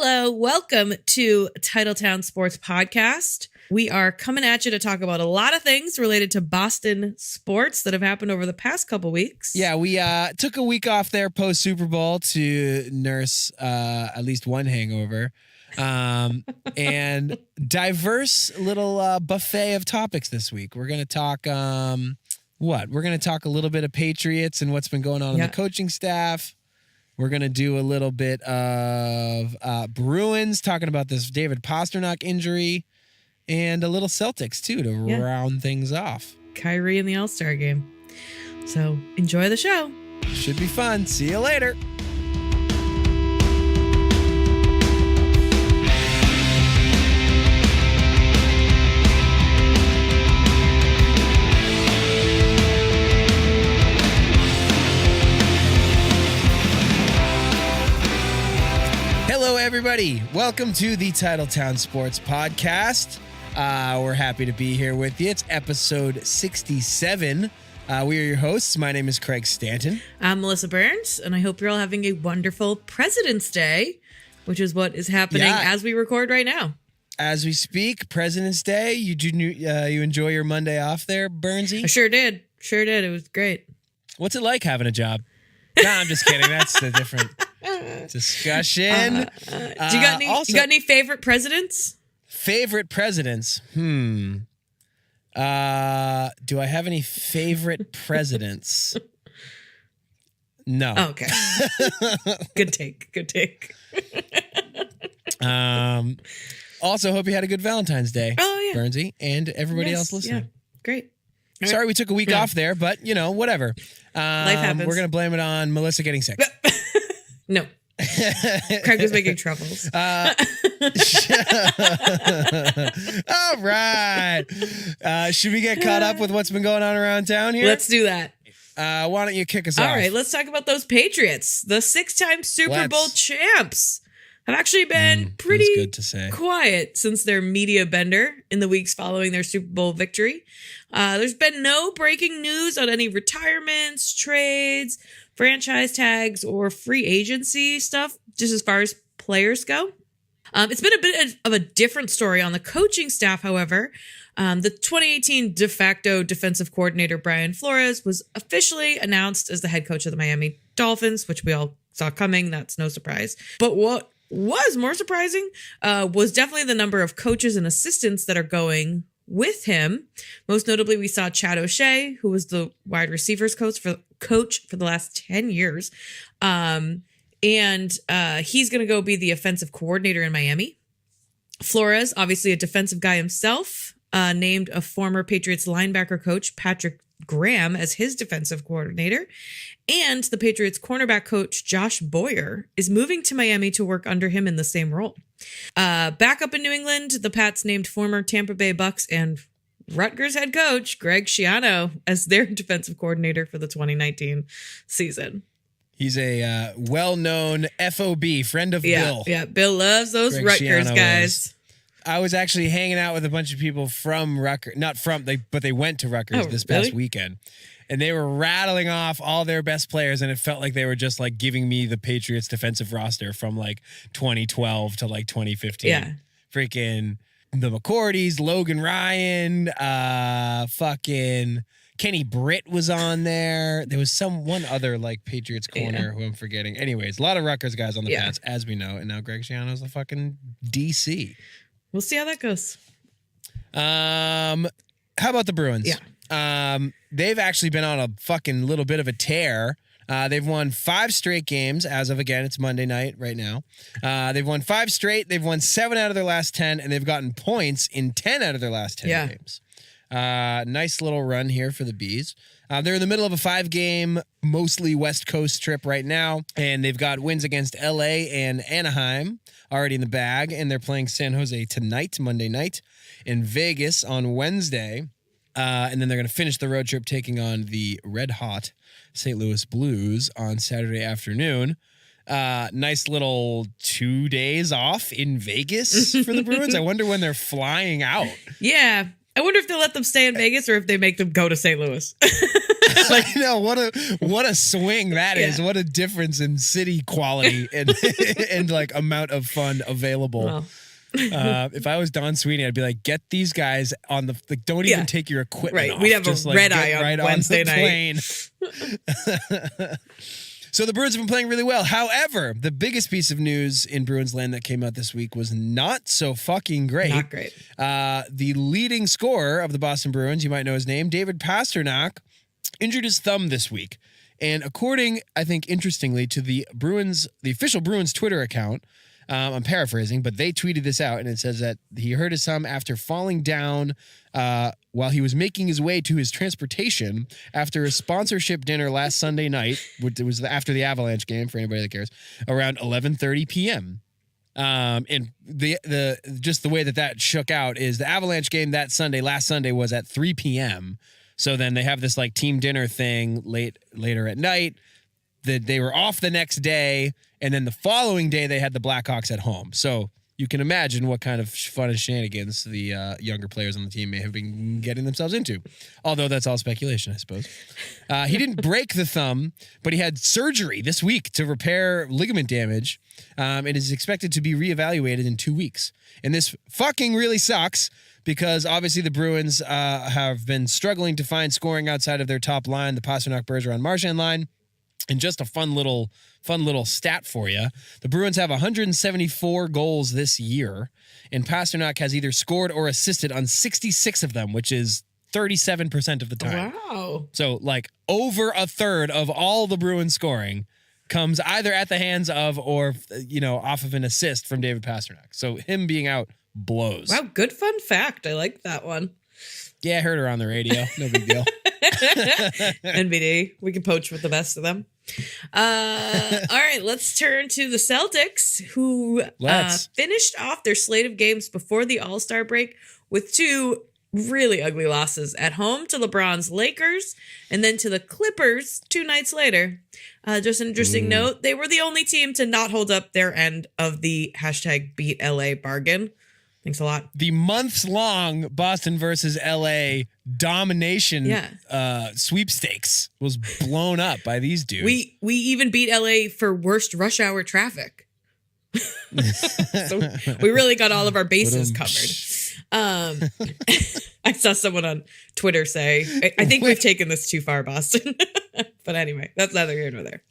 Hello, welcome to Titletown Sports Podcast. We are coming at you to talk about a lot of things related to Boston sports that have happened over the past couple weeks. Yeah, we took a week off there post Super Bowl to nurse at least one hangover. And diverse little buffet of topics this week. We're going to talk We're going to talk a little bit of Patriots and what's been going on in the coaching staff. We're going to do a little bit of Bruins, talking about this David Pastrnak injury, and a little Celtics, too, to round things off. Kyrie in the All-Star game. So enjoy the show. Should be fun. See you later. Hello, everybody. Welcome to the Titletown Sports Podcast. We're happy to be here with you. It's episode 67. We are your hosts. My name is Craig Stanton. I'm Melissa Burns, and I hope you're all having a wonderful President's Day, which is what is happening as we record right now. As we speak, President's Day. You enjoy your Monday off there, Burnsy? I sure did. It was great. What's it like having a job? No, I'm just kidding. That's a different discussion. You got any favorite presidents? Favorite presidents? Do I have any favorite presidents? No. Oh, okay. Good take. Also, hope you had a good Valentine's Day. Oh, yeah. Burnsy, and everybody else listening. Yeah, great. Sorry we took a week off there, but, whatever. Life happens. We're going to blame it on Melissa getting sick. No. Craig was making troubles. All right. Should we get caught up with what's been going on around town here? Let's do that. Why don't you kick us off? All right, let's talk about those Patriots. The 6-time Super Bowl champs have actually been pretty quiet since their media bender in the weeks following their Super Bowl victory. There's been no breaking news on any retirements, trades, franchise tags, or free agency stuff, just as far as players go. It's been a bit of a different story on the coaching staff, however. The 2018 de facto defensive coordinator, Brian Flores, was officially announced as the head coach of the Miami Dolphins, which we all saw coming. That's no surprise. But what was more surprising was definitely the number of coaches and assistants that are going with him. Most notably, we saw Chad O'Shea, who was the wide receivers coach for the last 10 years. And he's going to go be the offensive coordinator in Miami. Flores, obviously a defensive guy himself, named a former Patriots linebacker coach, Patrick Graham, as his defensive coordinator. And the Patriots cornerback coach, Josh Boyer, is moving to Miami to work under him in the same role. Back up in New England, the Pats named former Tampa Bay Bucks and Rutgers head coach Greg Schiano as their defensive coordinator for the 2019 season. He's a well-known FOB, friend of Bill. Yeah, Bill loves those Greg Rutgers Schiano guys. I was actually hanging out with a bunch of people from Rutgers, but they went to Rutgers this past weekend. And they were rattling off all their best players, and it felt like they were just like giving me the Patriots defensive roster from like 2012 to like 2015. Yeah. Freaking the McCourties, Logan Ryan, fucking Kenny Britt was on there. There was one other like Patriots corner who I'm forgetting. Anyways, a lot of Rutgers guys on the Pats, as we know. And now Greg Schiano's the fucking DC. We'll see how that goes. How about the Bruins? Yeah. They've actually been on a fucking little bit of a tear. They've won 5 straight games as of, again, it's Monday night right now. They've won 5 straight. They've won 7 out of their last 10, and they've gotten points in 10 out of their last 10 games. Nice little run here for the Bees. They're in the middle of a 5-game, mostly West Coast trip right now, and they've got wins against LA and Anaheim already in the bag, and they're playing San Jose tonight, Monday night, in Vegas on Wednesday. And then they're going to finish the road trip taking on the red-hot St. Louis Blues on Saturday afternoon. Nice little 2 days off in Vegas for the Bruins. I wonder when they're flying out. Yeah. I wonder if they'll let them stay in Vegas or if they make them go to St. Louis. Like, what a swing that is. What a difference in city quality and like amount of fun available. Well. If I was Don Sweeney, I'd be like, get these guys on the, like, don't even take your equipment off. We'd have just a red eye on Wednesday night. So the Bruins have been playing really well. However, the biggest piece of news in Bruins land that came out this week was not so fucking great. Not great. The leading scorer of the Boston Bruins, you might know his name, David Pastrnak, injured his thumb this week. And according, I think, interestingly, to the official Bruins Twitter account, I'm paraphrasing, but they tweeted this out, and it says that he hurt his thumb after falling down while he was making his way to his transportation after a sponsorship dinner last Sunday night, which was after the Avalanche game, for anybody that cares, around 11:30 p.m. And the just the way that shook out is the Avalanche game last Sunday was at 3 p.m. So then they have this like team dinner thing later at night. They were off the next day, and then the following day they had the Blackhawks at home. So you can imagine what kind of fun and shenanigans the younger players on the team may have been getting themselves into. Although that's all speculation, I suppose. He didn't break the thumb, but he had surgery this week to repair ligament damage, and is expected to be reevaluated in 2 weeks. And this fucking really sucks, because obviously the Bruins have been struggling to find scoring outside of their top line, the Pastrnak, Bergeron, Marchand line. And just a fun little stat for you. The Bruins have 174 goals this year, and Pastrnak has either scored or assisted on 66 of them, which is 37% of the time. Wow. So like over a third of all the Bruins scoring comes either at the hands of or, off of an assist from David Pastrnak. So him being out blows. Wow, good fun fact. I like that one. Yeah, I heard her on the radio. No big deal. NBD. We can poach with the best of them. All right, let's turn to the Celtics, who finished off their slate of games before the All-Star break with 2 really ugly losses at home to LeBron's Lakers and then to the Clippers 2 nights later. Just an interesting note, they were the only team to not hold up their end of the #BeatLA bargain. Thanks a lot. The months-long Boston versus LA domination sweepstakes was blown up by these dudes. We even beat LA for worst rush hour traffic. So we really got all of our bases covered. I saw someone on Twitter say, I think we've taken this too far, Boston. But anyway, that's neither here nor there.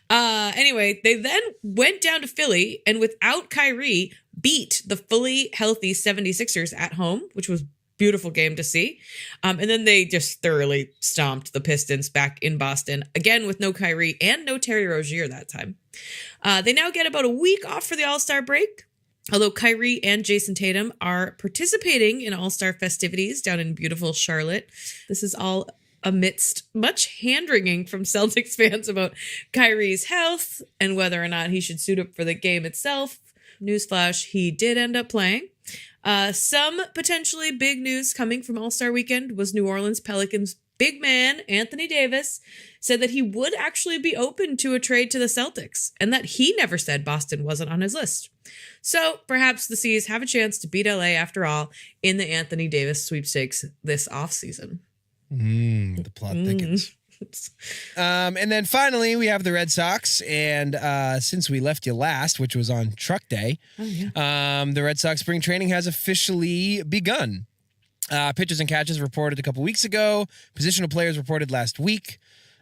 Anyway, they then went down to Philly and without Kyrie beat the fully healthy 76ers at home, which was a beautiful game to see. And then they just thoroughly stomped the Pistons back in Boston, again with no Kyrie and no Terry Rozier that time. They now get about a week off for the All-Star break, although Kyrie and Jason Tatum are participating in All-Star festivities down in beautiful Charlotte. This is all amidst much hand-wringing from Celtics fans about Kyrie's health and whether or not he should suit up for the game itself. Newsflash, he did end up playing. Some potentially big news coming from All-Star Weekend was New Orleans Pelicans big man Anthony Davis said that he would actually be open to a trade to the Celtics and that he never said Boston wasn't on his list. So perhaps the C's have a chance to beat LA after all in the Anthony Davis sweepstakes this offseason. The plot thickens. And then finally, we have the Red Sox. And since we left you last, which was on Truck Day, the Red Sox spring training has officially begun. Pitchers and catchers reported a couple weeks ago. Positional players reported last week.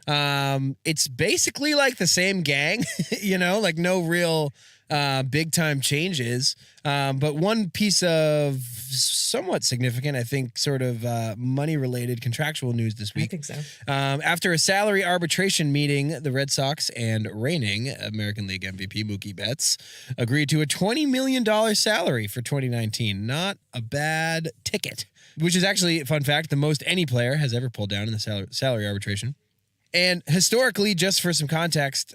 It's basically like the same gang, like no real big time changes. But one piece of somewhat significant, I think, sort of money related contractual news this week. I think so. After a salary arbitration meeting, the Red Sox and reigning American League MVP Mookie Betts agreed to a $20 million salary for 2019. Not a bad ticket, which is actually, fun fact, the most any player has ever pulled down in the salary arbitration. And historically, just for some context,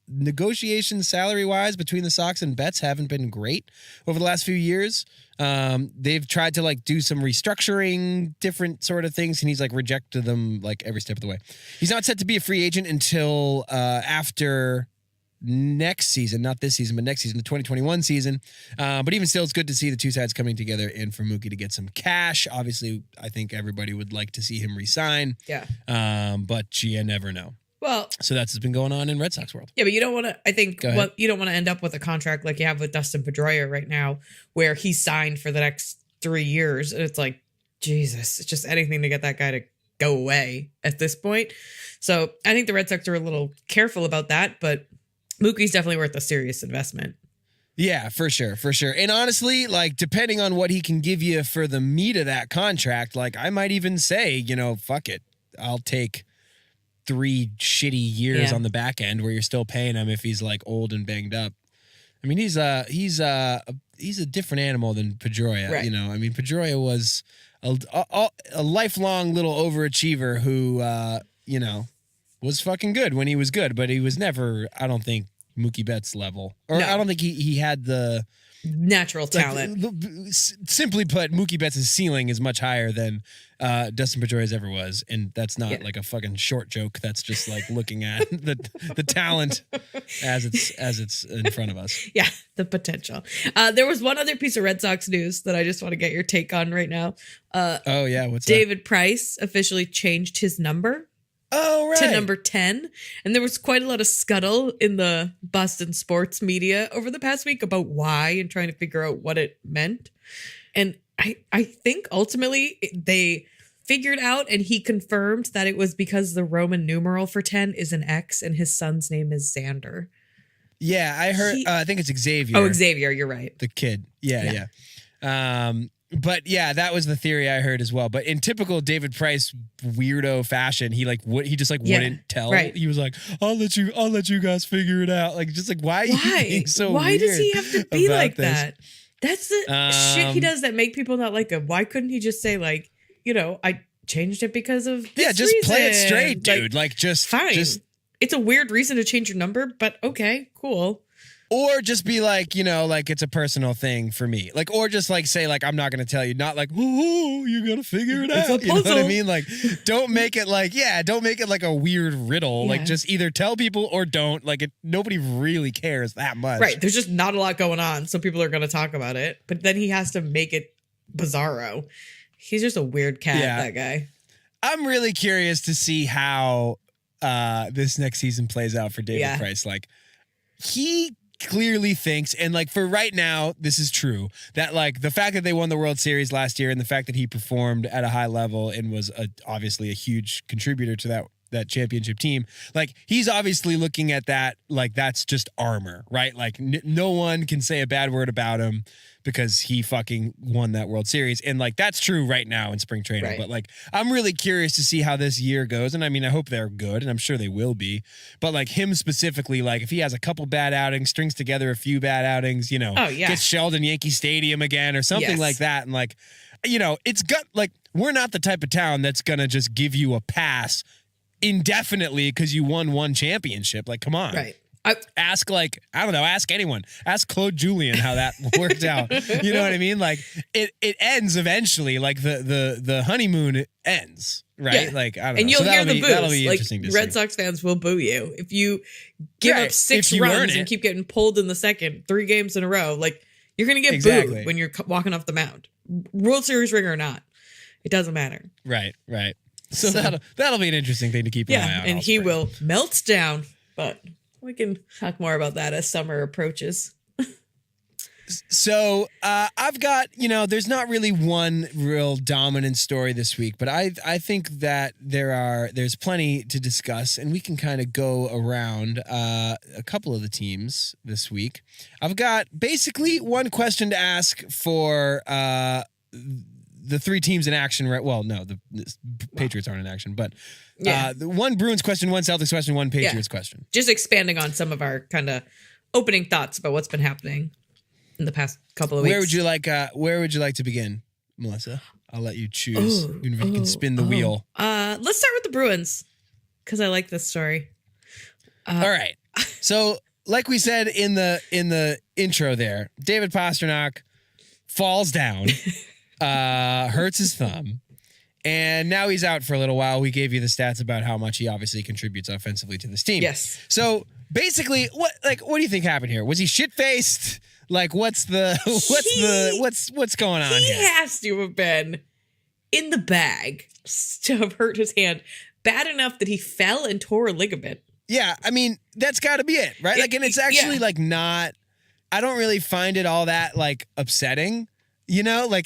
negotiations salary-wise between the Sox and Betts haven't been great over the last few years. They've tried to do some restructuring, different sort of things, and he's rejected them every step of the way. He's not set to be a free agent until after next season, not this season, but next season, the 2021 season. But even still, it's good to see the two sides coming together and for Mookie to get some cash. Obviously, I think everybody would like to see him resign. Yeah. But you never know. Well, so that's what's been going on in Red Sox world. Yeah, but you don't want to, I think, you don't want to end up with a contract like you have with Dustin Pedroia right now, where he's signed for the next 3 years. And it's like, Jesus, it's just anything to get that guy to go away at this point. So I think the Red Sox are a little careful about that, but Mookie's definitely worth a serious investment. Yeah, for sure. And honestly, like, depending on what he can give you for the meat of that contract, like, I might even say, fuck it. I'll take 3 shitty years on the back end where you're still paying him if he's like old and banged up. I mean, he's a different animal than Pedroia. Right. I mean, Pedroia was a lifelong little overachiever who, was fucking good when he was good, but he was never, I don't think, Mookie Betts level, or no. I don't think he had the natural talent. Simply put, Mookie Betts' ceiling is much higher than Dustin Pedroia's ever was, and that's not like a fucking short joke. That's just like looking at the talent as it's in front of us. Yeah, the potential. There was one other piece of Red Sox news that I just want to get your take on right now. What's David Price officially changed his number. Oh, right. To number 10. And there was quite a lot of scuttle in the Boston sports media over the past week about why and trying to figure out what it meant. And I think ultimately they figured out, and he confirmed that it was because the Roman numeral for 10 is an X and his son's name is Xander. Yeah, I heard, I think it's Xavier. Oh, Xavier, you're right. The kid. Yeah. But yeah, that was the theory I heard as well. But in typical David Price weirdo fashion, he just wouldn't tell. Right. He was like, "I'll let you guys figure it out." Like, just like, why are you being so weird? Why does he have to be like this? that? That's the shit he does that make people not like him. Why couldn't he just say like, I changed it because of this just reason. Play it straight, dude. Like just fine. It's a weird reason to change your number, but okay, cool. Or just be like, like it's a personal thing for me. Like, or just like say like, I'm not going to tell you, not like, oh, you got to figure it out. It's a you know what I mean? Like, don't make it like a weird riddle. Yeah. Like just either tell people or don't. Like nobody really cares that much. Right. There's just not a lot going on. So people are going to talk about it, but then he has to make it bizarro. He's just a weird cat, that guy. I'm really curious to see how this next season plays out for David Price. Like he clearly thinks, and like for right now, this is true, that like the fact that they won the World Series last year and the fact that he performed at a high level and was obviously a huge contributor to that championship team, like he's obviously looking at that like that's just armor, right? Like no one can say a bad word about him because he fucking won that World Series. And like that's true right now in spring training. Right. But like I'm really curious to see how this year goes. And I mean, I hope they're good, and I'm sure they will be. But like him specifically, like if he has a couple bad outings, strings together a few bad outings, gets shelled in Yankee Stadium again or something like that. And like, it's got like we're not the type of town that's gonna just give you a pass indefinitely because you won one championship. Like, come on. Right. Ask ask anyone. Ask Claude Julien how that worked out. You know what I mean? Like it ends eventually. Like the honeymoon ends, right? Yeah. Like I don't know. And you'll hear the boos. That'll be interesting to see. Red Sox fans will boo you if you give up 6 runs and keep getting pulled in the second 3 games in a row. Like you're gonna get booed when you're walking off the mound, World Series ring or not. It doesn't matter. Right. So that'll be an interesting thing to keep an eye on. And he will melt down, but we can talk more about that as summer approaches. So I've got, there's not really one real dominant story this week, but I think that there's plenty to discuss, and we can kind of go around a couple of the teams this week. I've got basically one question to ask for the 3 teams in action, right? Well, no, the Patriots aren't in action, but the one Bruins question, one Celtics question, one Patriots question. Just expanding on some of our kind of opening thoughts about what's been happening in the past couple of weeks. Where would you like to begin, Melissa? I'll let you choose. You can spin the wheel. Let's start with the Bruins because I like this story. All right. So, like we said in the intro there, David Pastrnak falls down. Hurts his thumb, and now he's out for a little while. We gave you the stats about how much he obviously contributes offensively to this team. Yes. So basically, what do you think happened here? Was he shit-faced? Like, what's going on here? He has to have been in the bag to have hurt his hand bad enough that he fell and tore a ligament. Yeah, I mean, that's got to be it, right? Like, and it's actually like not. I don't really find it all that like upsetting, you know. I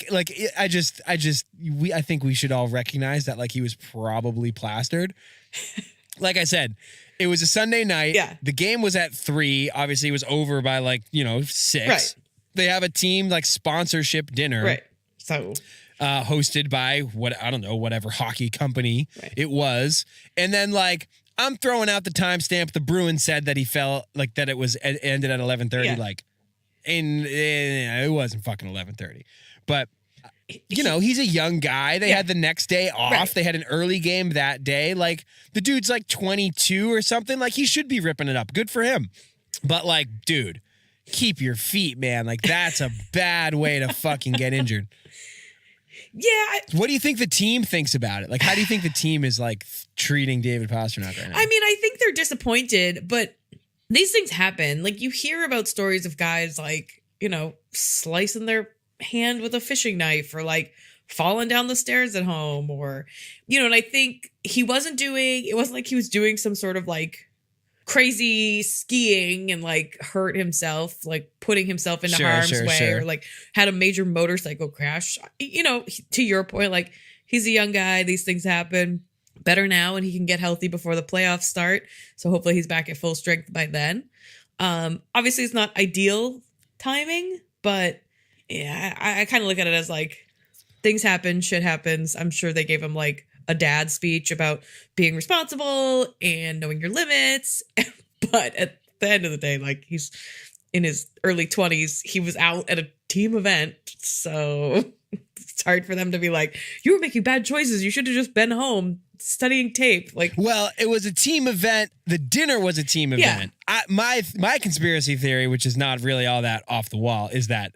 think we should all recognize that like he was probably plastered. Like I said, it was a Sunday night. Yeah. The game was at 3. Obviously, it was over by 6. Right. They have a team sponsorship dinner. Right. So. Hosted by whatever hockey company it was. And then I'm throwing out the timestamp. The Bruins said that he fell, that it was ended at 11:30. Yeah. It wasn't fucking 11:30. But he's a young guy. They had the next day off. Right. They had an early game that day. The dude's 22 or something. He should be ripping it up. Good for him. But dude, keep your feet, man. That's a bad way to fucking get injured. Yeah. What do you think the team thinks about it? How do you think the team is treating David Pastrnak right now? I mean, I think they're disappointed, but these things happen. You hear about stories of guys slicing their hand with a fishing knife or falling down the stairs at home or, and I think it wasn't like he was doing some sort of crazy skiing and hurt himself, putting himself into harm's way or had a major motorcycle crash. To your point, he's a young guy. These things happen. Better now and he can get healthy before the playoffs start. So hopefully he's back at full strength by then. Obviously it's not ideal timing, but yeah, I kind of look at it as things happen, shit happens. I'm sure they gave him a dad speech about being responsible and knowing your limits. But at the end of the day, he's in his early 20s. He was out at a team event. So it's hard for them to be you were making bad choices. You should have just been home studying tape. Well, it was a team event. The dinner was a team event. Yeah. My conspiracy theory, which is not really all that off the wall, is that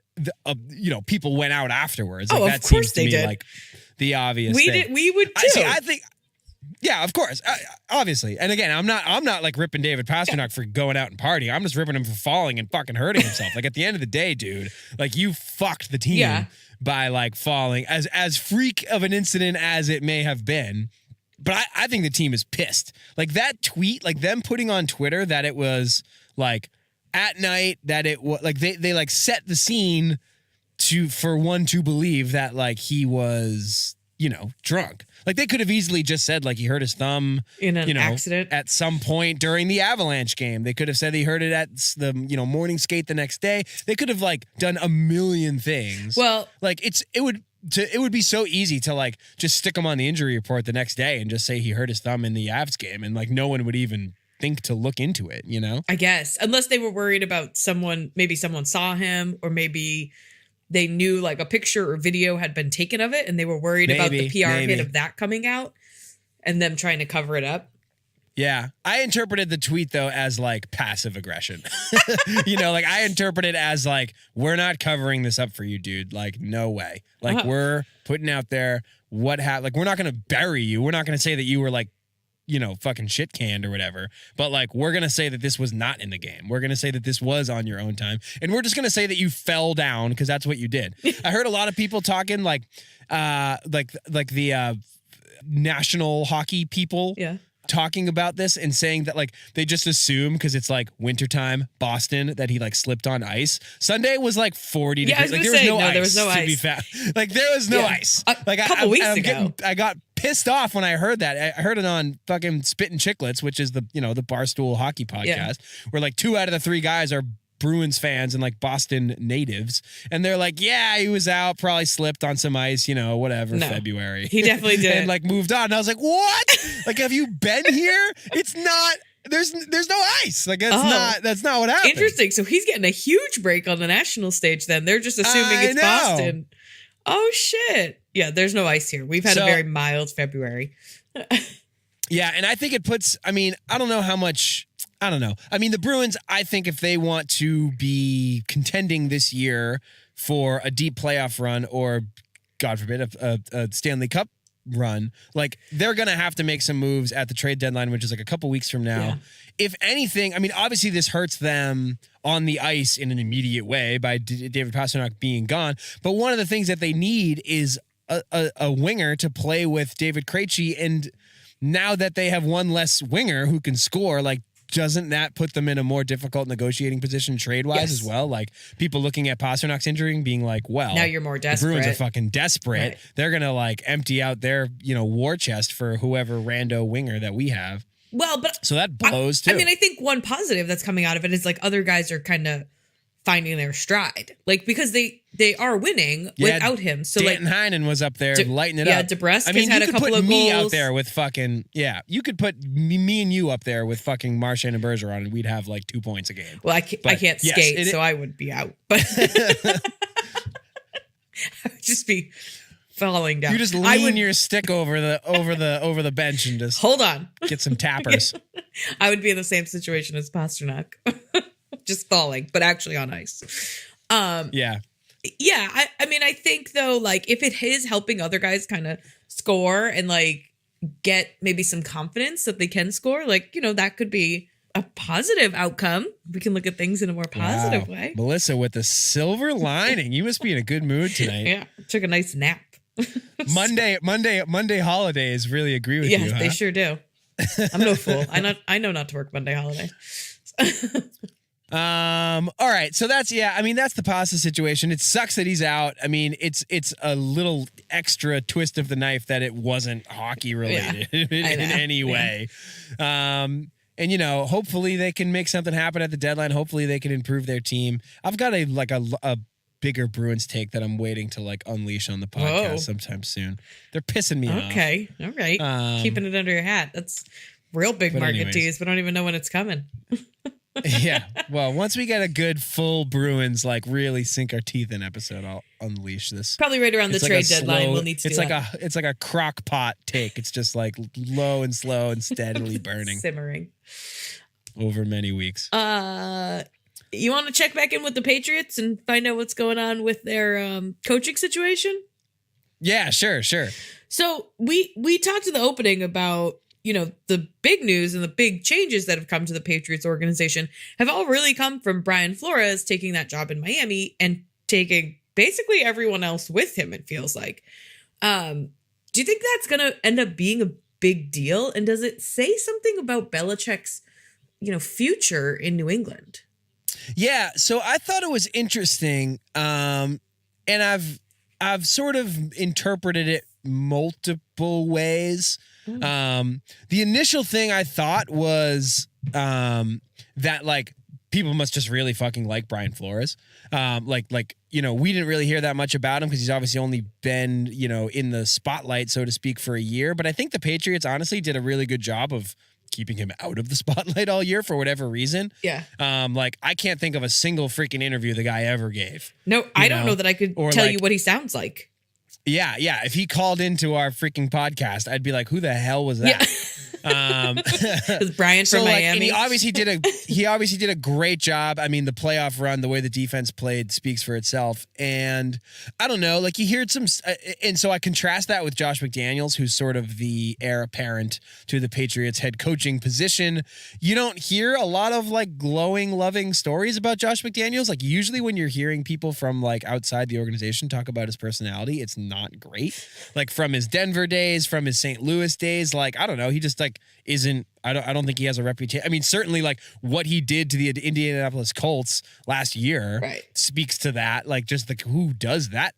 people went out afterwards. Oh, that of course they did. The obvious thing. We would too. I think. Yeah, of course. Obviously. And again, I'm not ripping David Pastrnak for going out and partying. I'm just ripping him for falling and fucking hurting himself. At the end of the day, dude, you fucked the team by falling as freak of an incident as it may have been. But I think the team is pissed. That tweet, them putting on Twitter that it was at night, that it was they set the scene for one to believe that he was drunk. They could have easily just said he hurt his thumb in an accident at some point during the Avalanche game. They could have said he hurt it at the morning skate the next day. They could have done a million things. Well, it would be so easy to just stick him on the injury report the next day and just say he hurt his thumb in the Avs game and no one would even think to look into it, I guess, unless they were worried about maybe someone saw him or maybe they knew a picture or video had been taken of it and they were worried about the PR hit of that coming out and them trying to cover it up. Yeah. I interpreted the tweet though as passive aggression. I interpret it as we're not covering this up for you, dude. No way. We're putting out there what happened. We're not going to bury you. We're not going to say that you were fucking shit canned or whatever. But we're going to say that this was not in the game. We're going to say that this was on your own time. And we're just going to say that you fell down because that's what you did. I heard a lot of people talking the national hockey people. Yeah. Talking about this and saying that they just assume because it's wintertime Boston that he slipped on ice. Sunday was 40 degrees. There was no ice. There was no ice. A couple weeks ago. I got pissed off when I heard that. I heard it on fucking Spittin' Chicklets, which is the Barstool hockey podcast, where 2 out of the 3 guys are Bruins fans and Boston natives. And they're yeah, he was out, probably slipped on some ice, whatever, no, February. He definitely did. And moved on. And I was what? Have you been here? It's not, there's no ice. That's not what happened. Interesting. So he's getting a huge break on the national stage then. They're just assuming it's Boston. Oh shit. Yeah, there's no ice here. We've had a very mild February. Yeah, and I think it puts, I don't know how much, I don't know. The Bruins, I think if they want to be contending this year for a deep playoff run or, God forbid, a Stanley Cup run. Like, they're going to have to make some moves at the trade deadline, which is like a couple weeks from now. Yeah. If anything, I mean, obviously this hurts them on the ice in an immediate way by David Pastrnak being gone. But one of the things that they need is a winger to play with David Krejci. And now that they have one less winger who can score, like, doesn't that put them in a more difficult negotiating position trade-wise as well? Like, people looking at Pasternak's injury and being like, well, now you're more desperate. The Bruins are fucking desperate. Right. They're going to, like, empty out their, war chest for whoever rando winger that we have. Well, but so that blows too. I mean, I think one positive that's coming out of it is like other guys are kind of finding their stride, like, because they are winning without him. So Danton Heinen was up there lighting it up. Yeah, DeBrusk had a couple of goals. Me out there with fucking you could put me and you up there with fucking Marchand and Bergeron, and we'd have like 2 points a game. Well, I can't skate, so I would be out, but I would just be falling down. You just lean your stick over the bench and just hold on, get some tappers. I would be in the same situation as Pastrnak, just falling, but actually on ice. Yeah. I mean, I think though, like, if it is helping other guys kind of score and like get maybe some confidence that they can score, like, that could be a positive outcome. We can look at things in a more positive way. Melissa with the silver lining. You must be in a good mood tonight. Yeah, took a nice nap. Monday holidays really agree with you. Yes, they sure do. I'm no fool. I know not to work Monday holiday. All right. So that's the Pasta situation. It sucks that he's out. I mean, it's a little extra twist of the knife that it wasn't hockey related in any way. And hopefully they can make something happen at the deadline. Hopefully they can improve their team. I've got a bigger Bruins take that I'm waiting to like unleash on the podcast sometime soon. They're pissing me off. Okay. All right. Keeping it under your hat. That's real big market tease. We don't even know when it's coming. Yeah. Well, once we get a good full Bruins, like really sink our teeth in episode, I'll unleash this. Probably right around the trade deadline. We'll need to do that. It's like a crock pot take. It's just like low and slow and steadily burning. Simmering. Over many weeks. You want to check back in with the Patriots and find out what's going on with their coaching situation? Yeah, sure. So we talked in the opening about, the big news and the big changes that have come to the Patriots organization have all really come from Brian Flores taking that job in Miami and taking basically everyone else with him, it feels like. Do you think that's going to end up being a big deal? And does it say something about Belichick's, future in New England? Yeah, so I thought it was interesting, and I've sort of interpreted it multiple ways. The initial thing I thought was that like people must just really fucking like Brian Flores. We didn't really hear that much about him because he's obviously only been, in the spotlight, so to speak, for a year. But I think the Patriots honestly did a really good job of keeping him out of the spotlight all year for whatever reason. Yeah. I can't think of a single freaking interview the guy ever gave. No, I don't know that I could tell you what he sounds like. Yeah. If he called into our freaking podcast, I'd be like, who the hell was that? Was Brian from Miami? And he obviously did a great job. I mean, the playoff run, the way the defense played speaks for itself. And I don't know, like you heard some, and so I contrast that with Josh McDaniels, who's sort of the heir apparent to the Patriots head coaching position. You don't hear a lot of like glowing, loving stories about Josh McDaniels. Like usually when you're hearing people from like outside the organization talk about his personality, it's not great. Like from his Denver days, from his St. Louis days, like, I don't know. He just like isn't, I don't think he has a reputation. I mean, certainly like what he did to the Indianapolis Colts last year speaks to that. Like just like who does that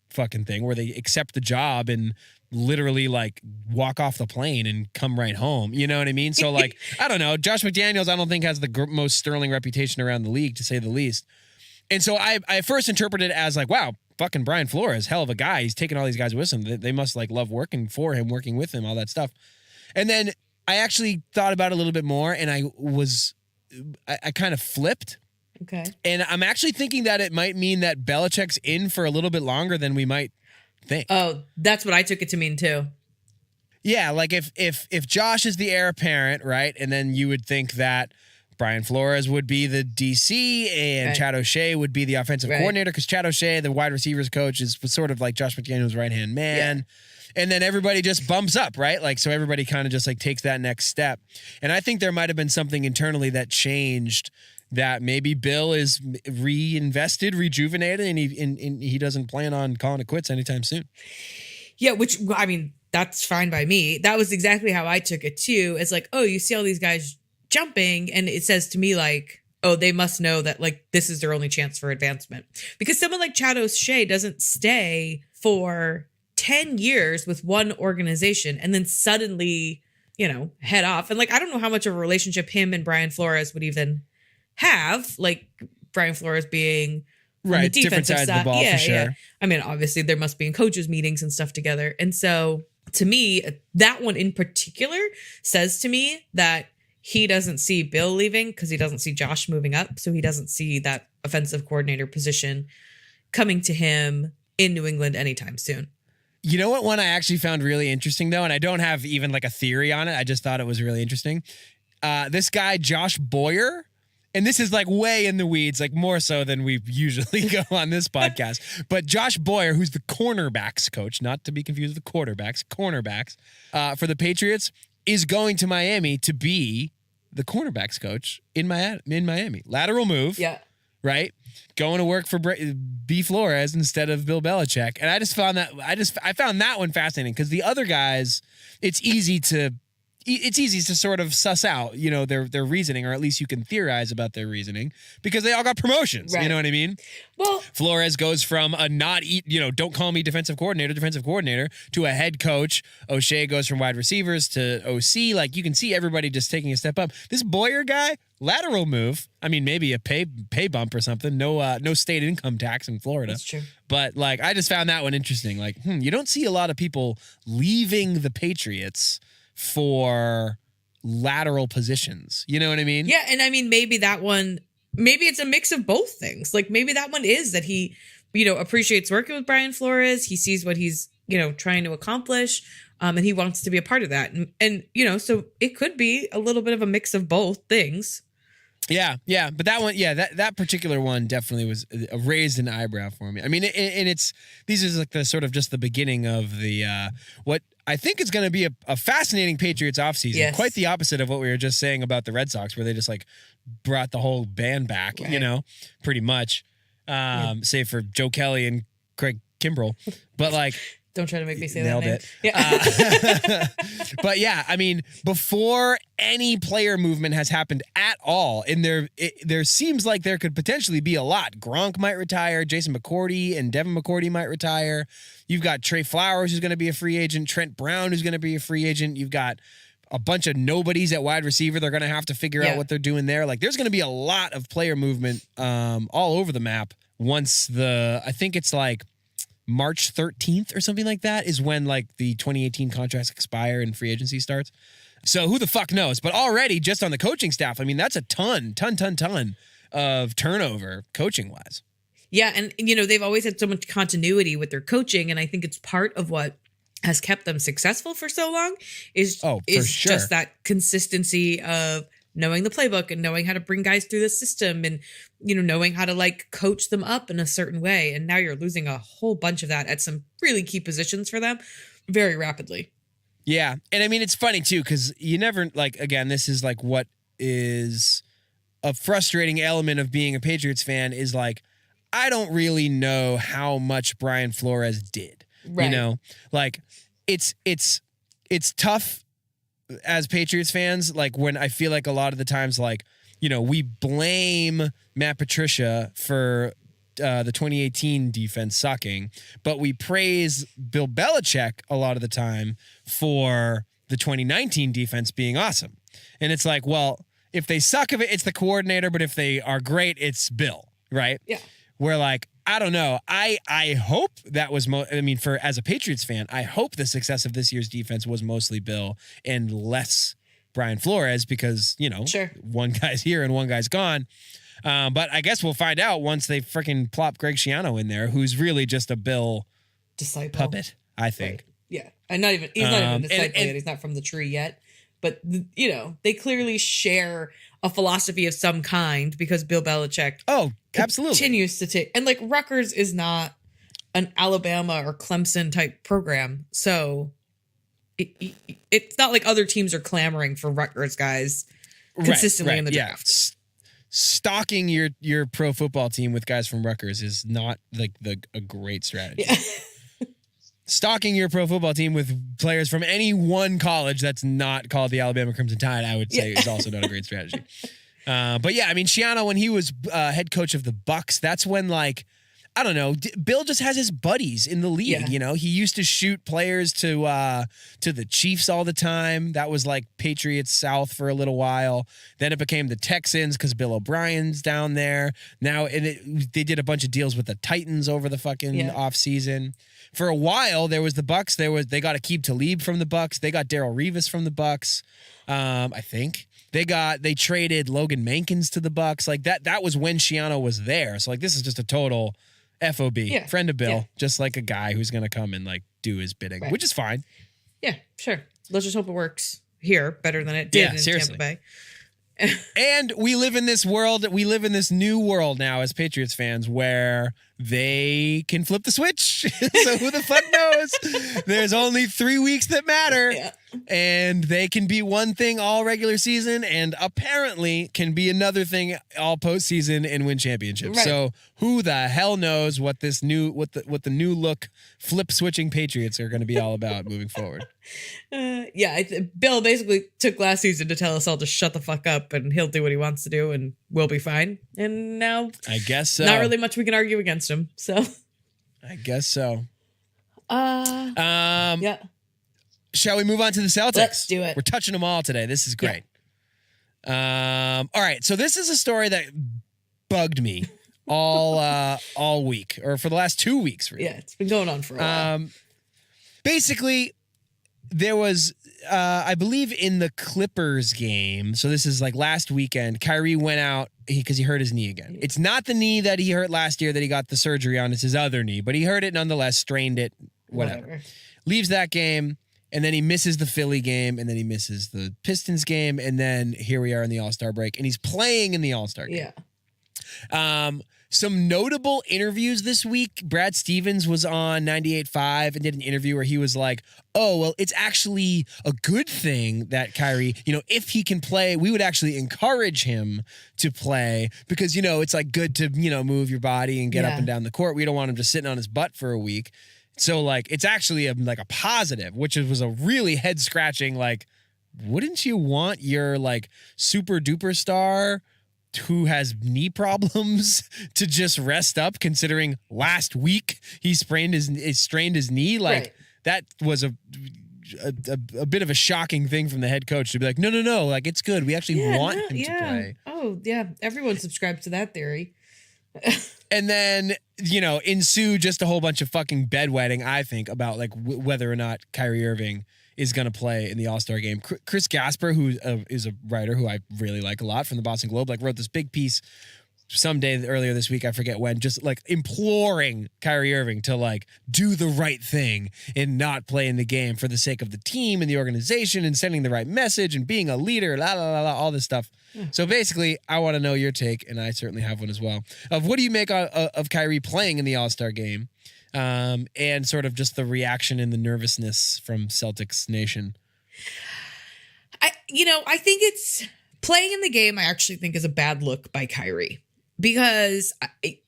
fucking thing where they accept the job and literally like walk off the plane and come right home. You know what I mean? So like, I don't know. Josh McDaniels, I don't think has the most sterling reputation around the league, to say the least. And so I first interpreted it as like, wow, fucking Brian Flores, hell of a guy. He's taking all these guys with him. They must like love working for him, working with him, all that stuff. And then I actually thought about it a little bit more, and I kind of flipped. Okay. And I'm actually thinking that it might mean that Belichick's in for a little bit longer than we might think. Oh, that's what I took it to mean too. Yeah, like if Josh is the heir apparent, right? And then you would think that Brian Flores would be the DC, and Chad O'Shea would be the offensive coordinator, because Chad O'Shea, the wide receivers coach, was sort of like Josh McDaniels' right-hand man. Yeah. And then everybody just bumps up, right? Like, so everybody kind of just like takes that next step. And I think there might have been something internally that changed, that maybe Bill is reinvested, rejuvenated, and he doesn't plan on calling it quits anytime soon. Yeah, which, I mean, that's fine by me. That was exactly how I took it too. It's like, oh, you see all these guys jumping, and it says to me like, oh, they must know that like this is their only chance for advancement. Because someone like Chad O'Shea doesn't stay for 10 years with one organization and then suddenly, head off. And like, I don't know how much of a relationship him and Brian Flores would even have, like Brian Flores being right, the different sides of the ball, for sure. Yeah. I mean, obviously there must be in coaches meetings and stuff together. And so to me, that one in particular says to me that he doesn't see Bill leaving because he doesn't see Josh moving up. So he doesn't see that offensive coordinator position coming to him in New England anytime soon. You know what one I actually found really interesting, though, and I don't have even like a theory on it. I just thought it was really interesting. This guy, Josh Boyer, and this is like way in the weeds, like more so than we usually go on this podcast. But Josh Boyer, who's the cornerbacks coach, not to be confused with the quarterbacks, cornerbacks for the Patriots, is going to Miami to be the cornerbacks coach in Miami. Lateral move. Yeah. Right? Going to work for B. Flores instead of Bill Belichick. And I just found that, I found that one fascinating, because the other guys, it's easy to sort of suss out, their reasoning, or at least you can theorize about their reasoning, because they all got promotions. Right. You know what I mean? Well, Flores goes from a don't call me defensive coordinator to a head coach. O'Shea goes from wide receivers to OC. Like, you can see everybody just taking a step up. This Boyer guy, lateral move. I mean, maybe a pay bump or something. No state income tax in Florida. That's true. But like, I just found that one interesting. Like, you don't see a lot of people leaving the Patriots for lateral positions. You know what I mean? Yeah. And I mean, maybe it's a mix of both things. Like, maybe that one is that he, appreciates working with Brian Flores. He sees what he's, trying to accomplish. And he wants to be a part of that. And, so it could be a little bit of a mix of both things. Yeah. Yeah. But that one, that particular one definitely was raised an eyebrow for me. I mean, and these is like the sort of just the beginning of the, what I think is going to be a fascinating Patriots offseason. Yes. Quite the opposite of what we were just saying about the Red Sox, where they just like brought the whole band back, right. Pretty much, save for Joe Kelly and Craig Kimbrell. But like, don't try to make me say that name. Yeah. But yeah, I mean, before any player movement has happened at all, and there seems like there could potentially be a lot. Gronk might retire. Jason McCourty and Devin McCourty might retire. You've got Trey Flowers, who's going to be a free agent. Trent Brown, who's going to be a free agent. You've got a bunch of nobodies at wide receiver. They're going to have to figure out what they're doing there. Like, there's going to be a lot of player movement all over the map once I think it's like March 13th or something like that is when like the 2018 contracts expire and free agency starts. So who the fuck knows? But already just on the coaching staff, I mean, that's a ton of turnover coaching wise. Yeah. And, they've always had so much continuity with their coaching. And I think it's part of what has kept them successful for so long is just that consistency of knowing the playbook and knowing how to bring guys through the system and, knowing how to like coach them up in a certain way. And now you're losing a whole bunch of that at some really key positions for them very rapidly. Yeah. And I mean, it's funny too, because you never like, again, this is like what is a frustrating element of being a Patriots fan is like, I don't really know how much Brian Flores did, right. Like it's tough as Patriots fans. Like when I feel like a lot of the times, like, we blame Matt Patricia for the 2018 defense sucking, but we praise Bill Belichick a lot of the time for the 2019 defense being awesome. And it's like, well, if they suck of it, it's the coordinator, but if they are great, it's Bill, right? Yeah. Where like, I don't know. I hope that was, for as a Patriots fan, I hope the success of this year's defense was mostly Bill and less Brian Flores because, sure. One guy's here and one guy's gone. But I guess we'll find out once they freaking plop Greg Schiano in there, who's really just a Bill disciple puppet, I think. Right. Yeah. And he's not even a disciple yet. He's not from the tree yet. But, they clearly share a philosophy of some kind because Bill Belichick absolutely continues to take, and like Rutgers is not an Alabama or Clemson type program. So it's not like other teams are clamoring for Rutgers guys consistently in the draft. Stocking your pro football team with guys from Rutgers is not like a great strategy. Yeah. Stocking your pro football team with players from any one college that's not called the Alabama Crimson Tide, I would say, is also not a great strategy. But yeah, I mean, Schiano, when he was head coach of the Bucs, that's when, like, I don't know, Bill just has his buddies in the league. Yeah. You know, he used to shoot players to the Chiefs all the time. That was like Patriots South for a little while. Then it became the Texans because Bill O'Brien's down there. Now they did a bunch of deals with the Titans over the fucking off season. For a while, there was the Bucs. They got Aqib Talib from the Bucs. They got Darrelle Revis from the Bucs. I think they traded Logan Mankins to the Bucs. Like that was when Schiano was there. So like this is just a total FOB, friend of Bill, just like a guy who's gonna come and like do his bidding, which is fine. Yeah, sure. Let's just hope it works here better than it did in Tampa Bay. And we live in this world. We live in this new world now as Patriots fans where they can flip the switch. So who the fuck knows? There's only 3 weeks that matter. And they can be one thing all regular season and apparently can be another thing all postseason and win championships. Right. So who the hell knows what the new look flip switching Patriots are going to be all about moving forward. Bill basically took last season to tell us all to shut the fuck up and he'll do what he wants to do and we'll be fine. And now I guess so. Not really much we can argue against him. So I guess so. Yeah. Shall we move on to the Celtics? Let's do it. We're touching them all today. This is great. All right. So this is a story that bugged me all week, or for the last 2 weeks. Really. Yeah, it's been going on for a while. Basically, there was, I believe, in the Clippers game. So this is like last weekend. Kyrie went out because he hurt his knee again. It's not the knee that he hurt last year that he got the surgery on. It's his other knee, but he hurt it nonetheless. Strained it. Whatever. Leaves that game. And then he misses the Philly game, and then he misses the Pistons game, and then here we are in the All-Star break, and he's playing in the All-Star game. Yeah. Some notable interviews this week. Brad Stevens was on 98.5 and did an interview where he was like, oh, well, it's actually a good thing that Kyrie, if he can play, we would actually encourage him to play because, it's like good to, move your body and get up and down the court. We don't want him just sitting on his butt for a week. So, like, it's actually a positive, which was a really head-scratching, like, wouldn't you want your, like, super-duper star who has knee problems to just rest up, considering last week he strained his knee? Like, that was a bit of a shocking thing from the head coach to be like, no, like, it's good. We actually want him to play. Oh, yeah. Everyone subscribes to that theory. And then, ensue just a whole bunch of fucking bedwetting, I think, about like whether or not Kyrie Irving is going to play in the All-Star game. Chris Gasper, who is a writer who I really like a lot from the Boston Globe, like wrote this big piece someday earlier this week, I forget when, just like imploring Kyrie Irving to like do the right thing and not play in the game for the sake of the team and the organization and sending the right message and being a leader, all this stuff. So basically, I want to know your take, and I certainly have one as well, of what do you make of Kyrie playing in the All-Star game, and sort of just the reaction and the nervousness from Celtics Nation. I think it's playing in the game. I actually think is a bad look by Kyrie because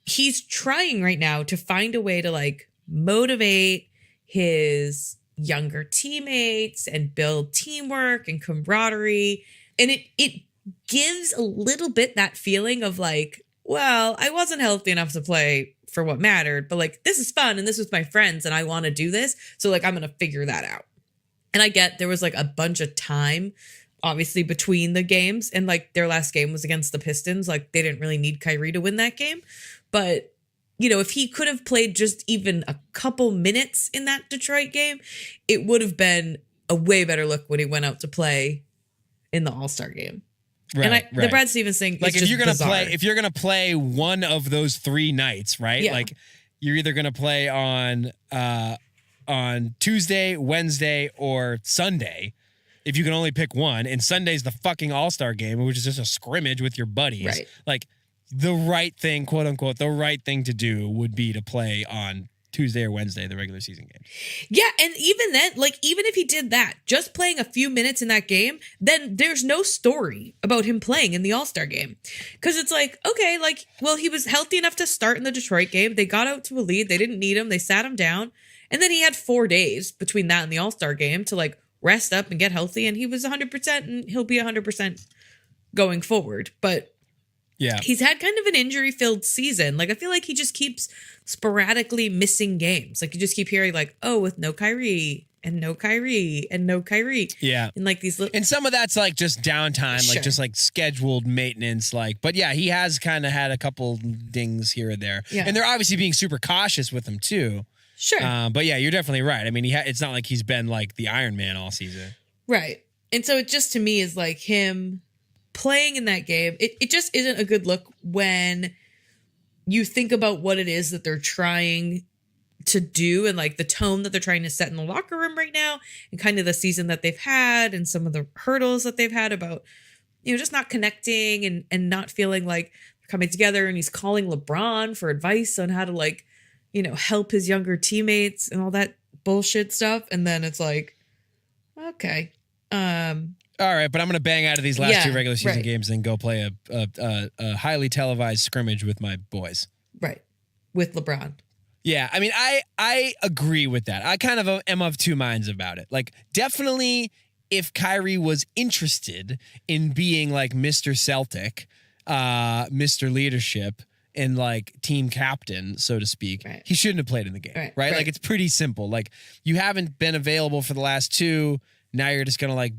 he's trying right now to find a way to like motivate his younger teammates and build teamwork and camaraderie, and it gives a little bit that feeling of like, well, I wasn't healthy enough to play for what mattered, but like, this is fun and this is my friends and I want to do this. So like, I'm going to figure that out. And I get there was like a bunch of time, obviously, between the games, and like their last game was against the Pistons. Like they didn't really need Kyrie to win that game. But, if he could have played just even a couple minutes in that Detroit game, it would have been a way better look when he went out to play in the All-Star game. Right, and the Brad Stevens thing, like if you're gonna play one of those 3 nights, right? Yeah. Like you're either gonna play on Tuesday, Wednesday, or Sunday. if you can only pick one, and Sunday's the fucking All-Star game, which is just a scrimmage with your buddies. Right. Like, the right thing, quote unquote, the right thing to do would be to play on Tuesday or Wednesday, the regular season game. Yeah, and even then, like, even if he did that, just playing a few minutes in that game, then there's no story about him playing in the All-Star game. Because it's like, okay, like, well, he was healthy enough to start in the Detroit game. They got out to a lead. They didn't need him. They sat him down. And then he had 4 days between that and the All-Star game to, like, rest up and get healthy. And he was 100%, and he'll be 100% going forward. But yeah, he's had kind of an injury-filled season. Like, I feel like he just keeps sporadically missing games. Like, you just keep hearing, like, oh, with no Kyrie and no Kyrie and no Kyrie. Yeah. And, like, these little... And some of that's, like, just downtime, Sure. like, just, like, scheduled maintenance, like... But, yeah, he has kind of had a couple dings here and there. Yeah. And they're obviously being super cautious with him, too. Sure. But, yeah, you're definitely right. I mean, it's not like he's been, like, the Iron Man all season. Right. And so it just, to me, is, like, him... playing in that game, it just isn't a good look when you think about what it is that they're trying to do and like the tone that they're trying to set in the locker room right now and kind of the season that they've had and some of the hurdles that they've had about, you know, just not connecting and not feeling like they're coming together. And he's calling LeBron for advice on how to, like, you know, help his younger teammates and all that bullshit stuff. And then it's like, okay. All right, but I'm going to bang out of these last 2 regular season games and go play a highly televised scrimmage with my boys. Right. With LeBron. Yeah, I mean, I agree with that. I kind of am of 2 minds about it. Like, definitely if Kyrie was interested in being like Mr. Celtic, Mr. Leadership, and like team captain, so to speak, right. He shouldn't have played in the game, right? Like, it's pretty simple. Like, you haven't been available for the last 2. Now you're just going to like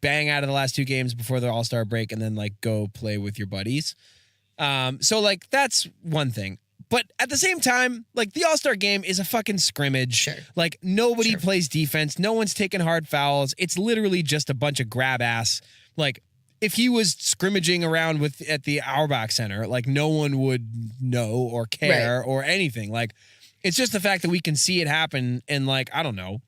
bang out of the last 2 games before the All-Star break and then like go play with your buddies. So like that's one thing. But at the same time, like the All-Star game is a fucking scrimmage. Sure. Like nobody plays defense. No one's taking hard fouls. It's literally just a bunch of grab ass. Like if he was scrimmaging around at the Auerbach Center, like no one would know or care or anything. Like it's just the fact that we can see it happen and like, I don't know.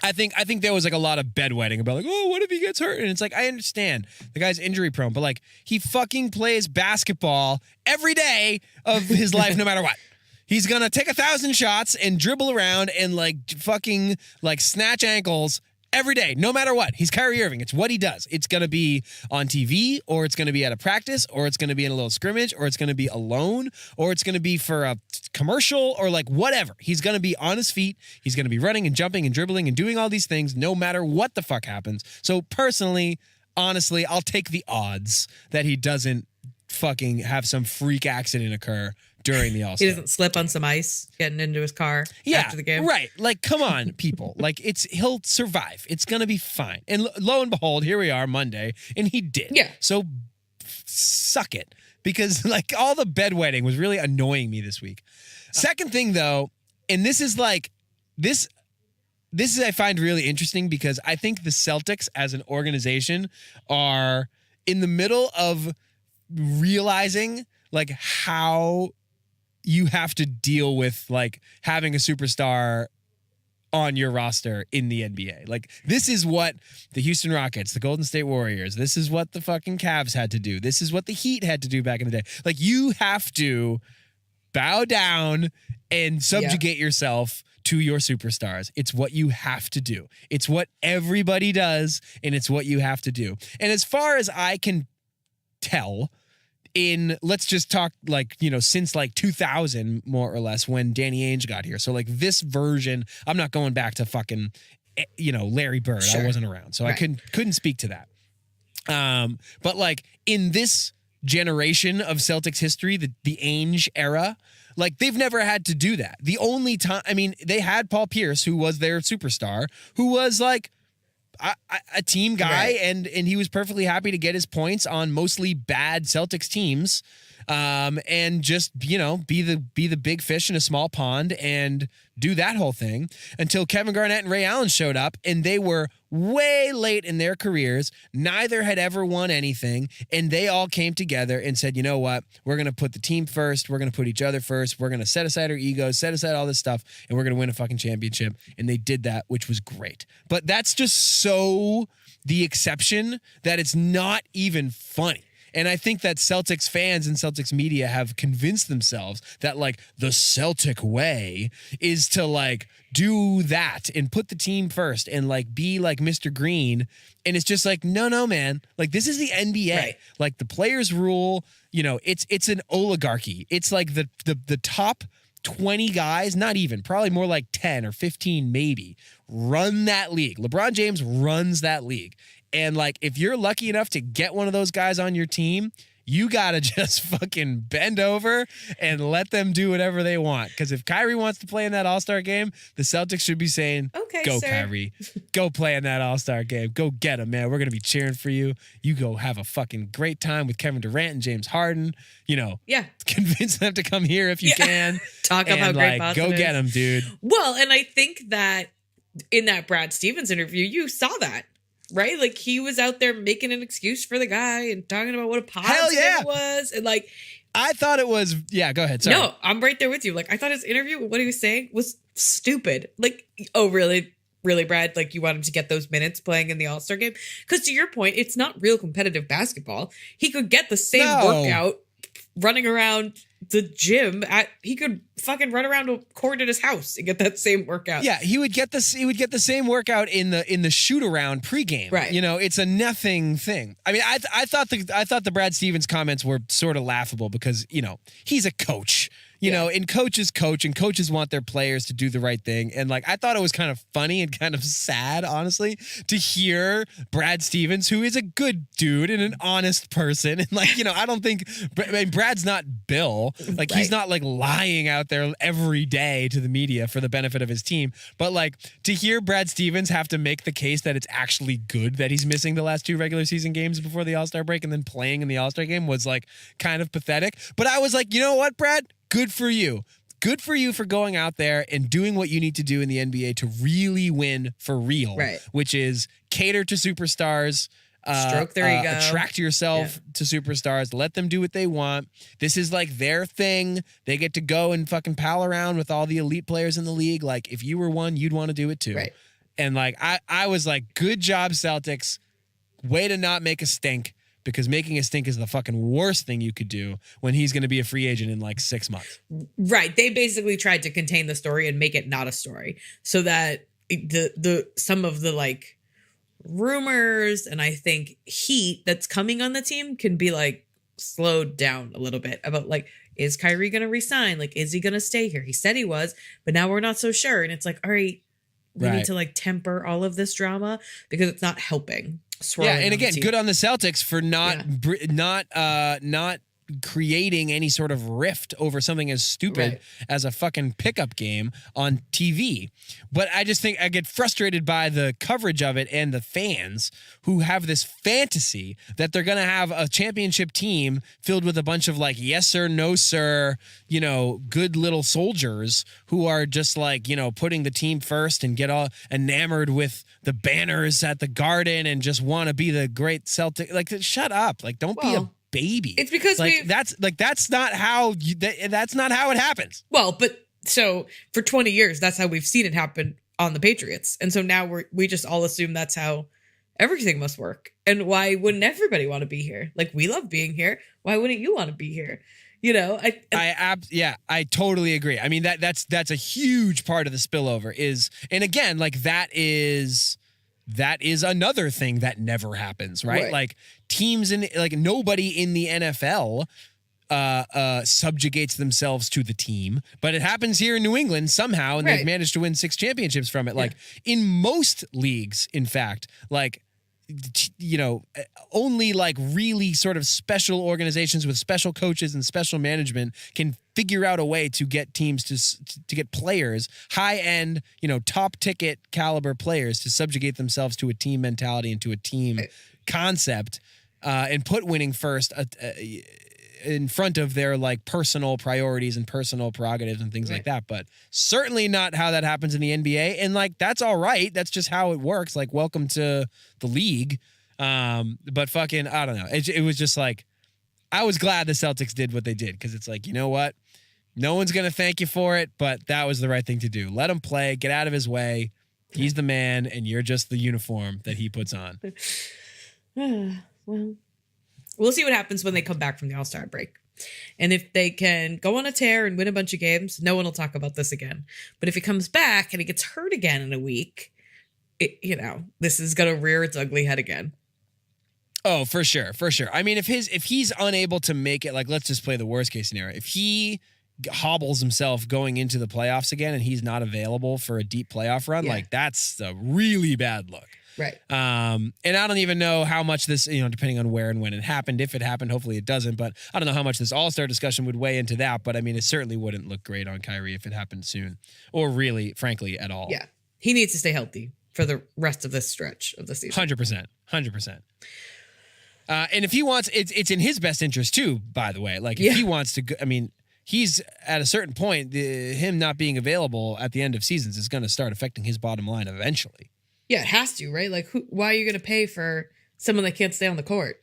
I think there was like a lot of bedwetting about like, oh, what if he gets hurt? And it's like, I understand the guy's injury prone, but like he fucking plays basketball every day of his life, no matter what. He's going to take 1,000 shots and dribble around and like fucking like snatch ankles every day, no matter what. He's Kyrie Irving. It's what he does. It's going to be on TV, or it's going to be at a practice, or it's going to be in a little scrimmage, or it's going to be alone, or it's going to be for a commercial, or like whatever. He's going to be on his feet. He's going to be running and jumping and dribbling and doing all these things no matter what the fuck happens. So personally, honestly, I'll take the odds that he doesn't fucking have some freak accident occur during the All-Star. He doesn't slip on some ice getting into his car after the game. Right. Like, come on, people. Like, he'll survive. It's going to be fine. And lo and behold, here we are Monday, and he did. Yeah. So suck it. Because, like, all the bedwetting was really annoying me this week. Second thing, though, and this is like, this is I find really interesting because I think the Celtics as an organization are in the middle of realizing, like, how you have to deal with like having a superstar on your roster in the NBA. Like this is what the Houston Rockets, the Golden State Warriors, this is what the fucking Cavs had to do. This is what the Heat had to do back in the day. Like you have to bow down and subjugate yourself to your superstars. It's what you have to do. It's what everybody does, and it's what you have to do. And as far as I can tell, let's just talk like, you know, since like 2000, more or less, when Danny Ainge got here. So like this version, I'm not going back to fucking, you know, Larry Bird. Sure. I wasn't around. So I couldn't speak to that. But like in this generation of Celtics history, the Ainge era, like they've never had to do that. The only time, I mean, they had Paul Pierce, who was their superstar, who was like a team guy, and he was perfectly happy to get his points on mostly bad Celtics teams. and just, you know, be the big fish in a small pond and do that whole thing until Kevin Garnett and Ray Allen showed up, and they were way late in their careers. Neither had ever won anything, and they all came together and said, you know what? We're going to put the team first. We're going to put each other first. We're going to set aside our egos, set aside all this stuff, and we're going to win a fucking championship. And they did that, which was great. But that's just so the exception that it's not even funny. And I think that Celtics fans and Celtics media have convinced themselves that, like, the Celtic way is to, like, do that and put the team first and, like, be like Mr. Green. And it's just like, no, man. Like, this is the NBA. Right. Like, the players rule, you know, it's an oligarchy. It's like the top 20 guys, not even, probably more like 10 or 15 maybe, run that league. LeBron James runs that league. And, like, if you're lucky enough to get one of those guys on your team, you got to just fucking bend over and let them do whatever they want. Because if Kyrie wants to play in that All-Star game, the Celtics should be saying, okay, go, sir. Kyrie. Go play in that All-Star game. Go get him, man. We're going to be cheering for you. You go have a fucking great time with Kevin Durant and James Harden. You know, convince them to come here if you can. Talk about great Boston go get them, dude. Well, and I think that in that Brad Stevens interview, you saw that. Right? Like, he was out there making an excuse for the guy and talking about what a positive it was. And, like, I thought it was, go ahead. Sorry. No, I'm right there with you. Like, I thought his interview, what he was saying was stupid. Like, oh, really? Really, Brad? Like, you want him to get those minutes playing in the All-Star game? Because to your point, it's not real competitive basketball. He could get the same workout running around the gym. He could fucking run around a court at his house and get that same workout. Yeah, he would get the same workout in the shoot around pregame. Right. You know, it's a nothing thing. I mean, I thought the Brad Stevens comments were sort of laughable because, you know, he's a coach. You know, and coaches coach, and coaches want their players to do the right thing. And, like, I thought it was kind of funny and kind of sad, honestly, to hear Brad Stevens, who is a good dude and an honest person. And, like, you know, I don't think, I mean, Brad's not Bill. Like, he's not, like, lying out there every day to the media for the benefit of his team. But, like, to hear Brad Stevens have to make the case that it's actually good that he's missing the last 2 regular season games before the All-Star break and then playing in the All-Star game was, like, kind of pathetic. But I was like, you know what, Brad? Good for you. Good for you for going out there and doing what you need to do in the NBA to really win for real, which is cater to superstars, stroke their ego, attract yourself to superstars, let them do what they want. This is like their thing. They get to go and fucking pal around with all the elite players in the league. Like, if you were one, you'd want to do it too. Right. And, like, I was like, good job, Celtics. Way to not make a stink. Because making a stink is the fucking worst thing you could do when he's going to be a free agent in like 6 months. Right. They basically tried to contain the story and make it not a story so that the some of the, like, rumors and I think heat that's coming on the team can be, like, slowed down a little bit about, like, is Kyrie going to resign? Like, is he going to stay here? He said he was, but now we're not so sure. And it's like, all right, we need to, like, temper all of this drama because it's not helping. Yeah, and again, good on the Celtics for not creating any sort of rift over something as stupid as a fucking pickup game on TV. But I just think I get frustrated by the coverage of it and the fans who have this fantasy that they're going to have a championship team filled with a bunch of, like, yes sir, no sir, you know, good little soldiers who are just, like, you know, putting the team first and get all enamored with the banners at the Garden and just want to be the great Celtic. Like, shut up. Like, don't be a baby. It's because, like, that's not how that's not how it happens. Well, but so for 20 years, that's how we've seen it happen on the Patriots. And so now we just all assume that's how everything must work. And why wouldn't everybody want to be here? Like, we love being here. Why wouldn't you want to be here? You know, I totally agree. I mean, that's a huge part of the spillover is, and again, like, that is another thing that never happens, right? Like, teams nobody in the NFL subjugates themselves to the team, but it happens here in New England somehow, and they've managed to win 6 championships from it. Like, in most leagues, in fact, like, you know, only, like, really sort of special organizations with special coaches and special management can figure out a way to get teams to get players, high end, you know, top ticket caliber players to subjugate themselves to a team mentality and to a team concept, and put winning first. in front of their like personal priorities and personal prerogatives and things like that. But certainly not how that happens in the NBA. And like, that's all right. That's just how it works. Like, welcome to the league. But fucking, I don't know. It was just like, I was glad the Celtics did what they did, because it's like, you know what? No one's going to thank you for it, but that was the right thing to do. Let him play, get out of his way. He's the man, and you're just the uniform that he puts on. Well, we'll see what happens when they come back from the All-Star break. And if they can go on a tear and win a bunch of games, no one will talk about this again. But if he comes back and he gets hurt again in a week, this is going to rear its ugly head again. Oh, for sure. For sure. I mean, if he's unable to make it, like, let's just play the worst case scenario. If he hobbles himself going into the playoffs again and he's not available for a deep playoff run, like, that's a really bad look. Right. And I don't even know how much this, depending on where and when it happened, if it happened, hopefully it doesn't, but I don't know how much this All-Star discussion would weigh into that. But I mean, it certainly wouldn't look great on Kyrie if it happened soon, or really, frankly, at all. Yeah. He needs to stay healthy for the rest of this stretch of the season. 100%. And if he wants, it's in his best interest too, by the way. Like, if he wants to, he's at a certain point, him not being available at the end of seasons is going to start affecting his bottom line eventually. Yeah, it has to, right? Like, why are you going to pay for someone that can't stay on the court?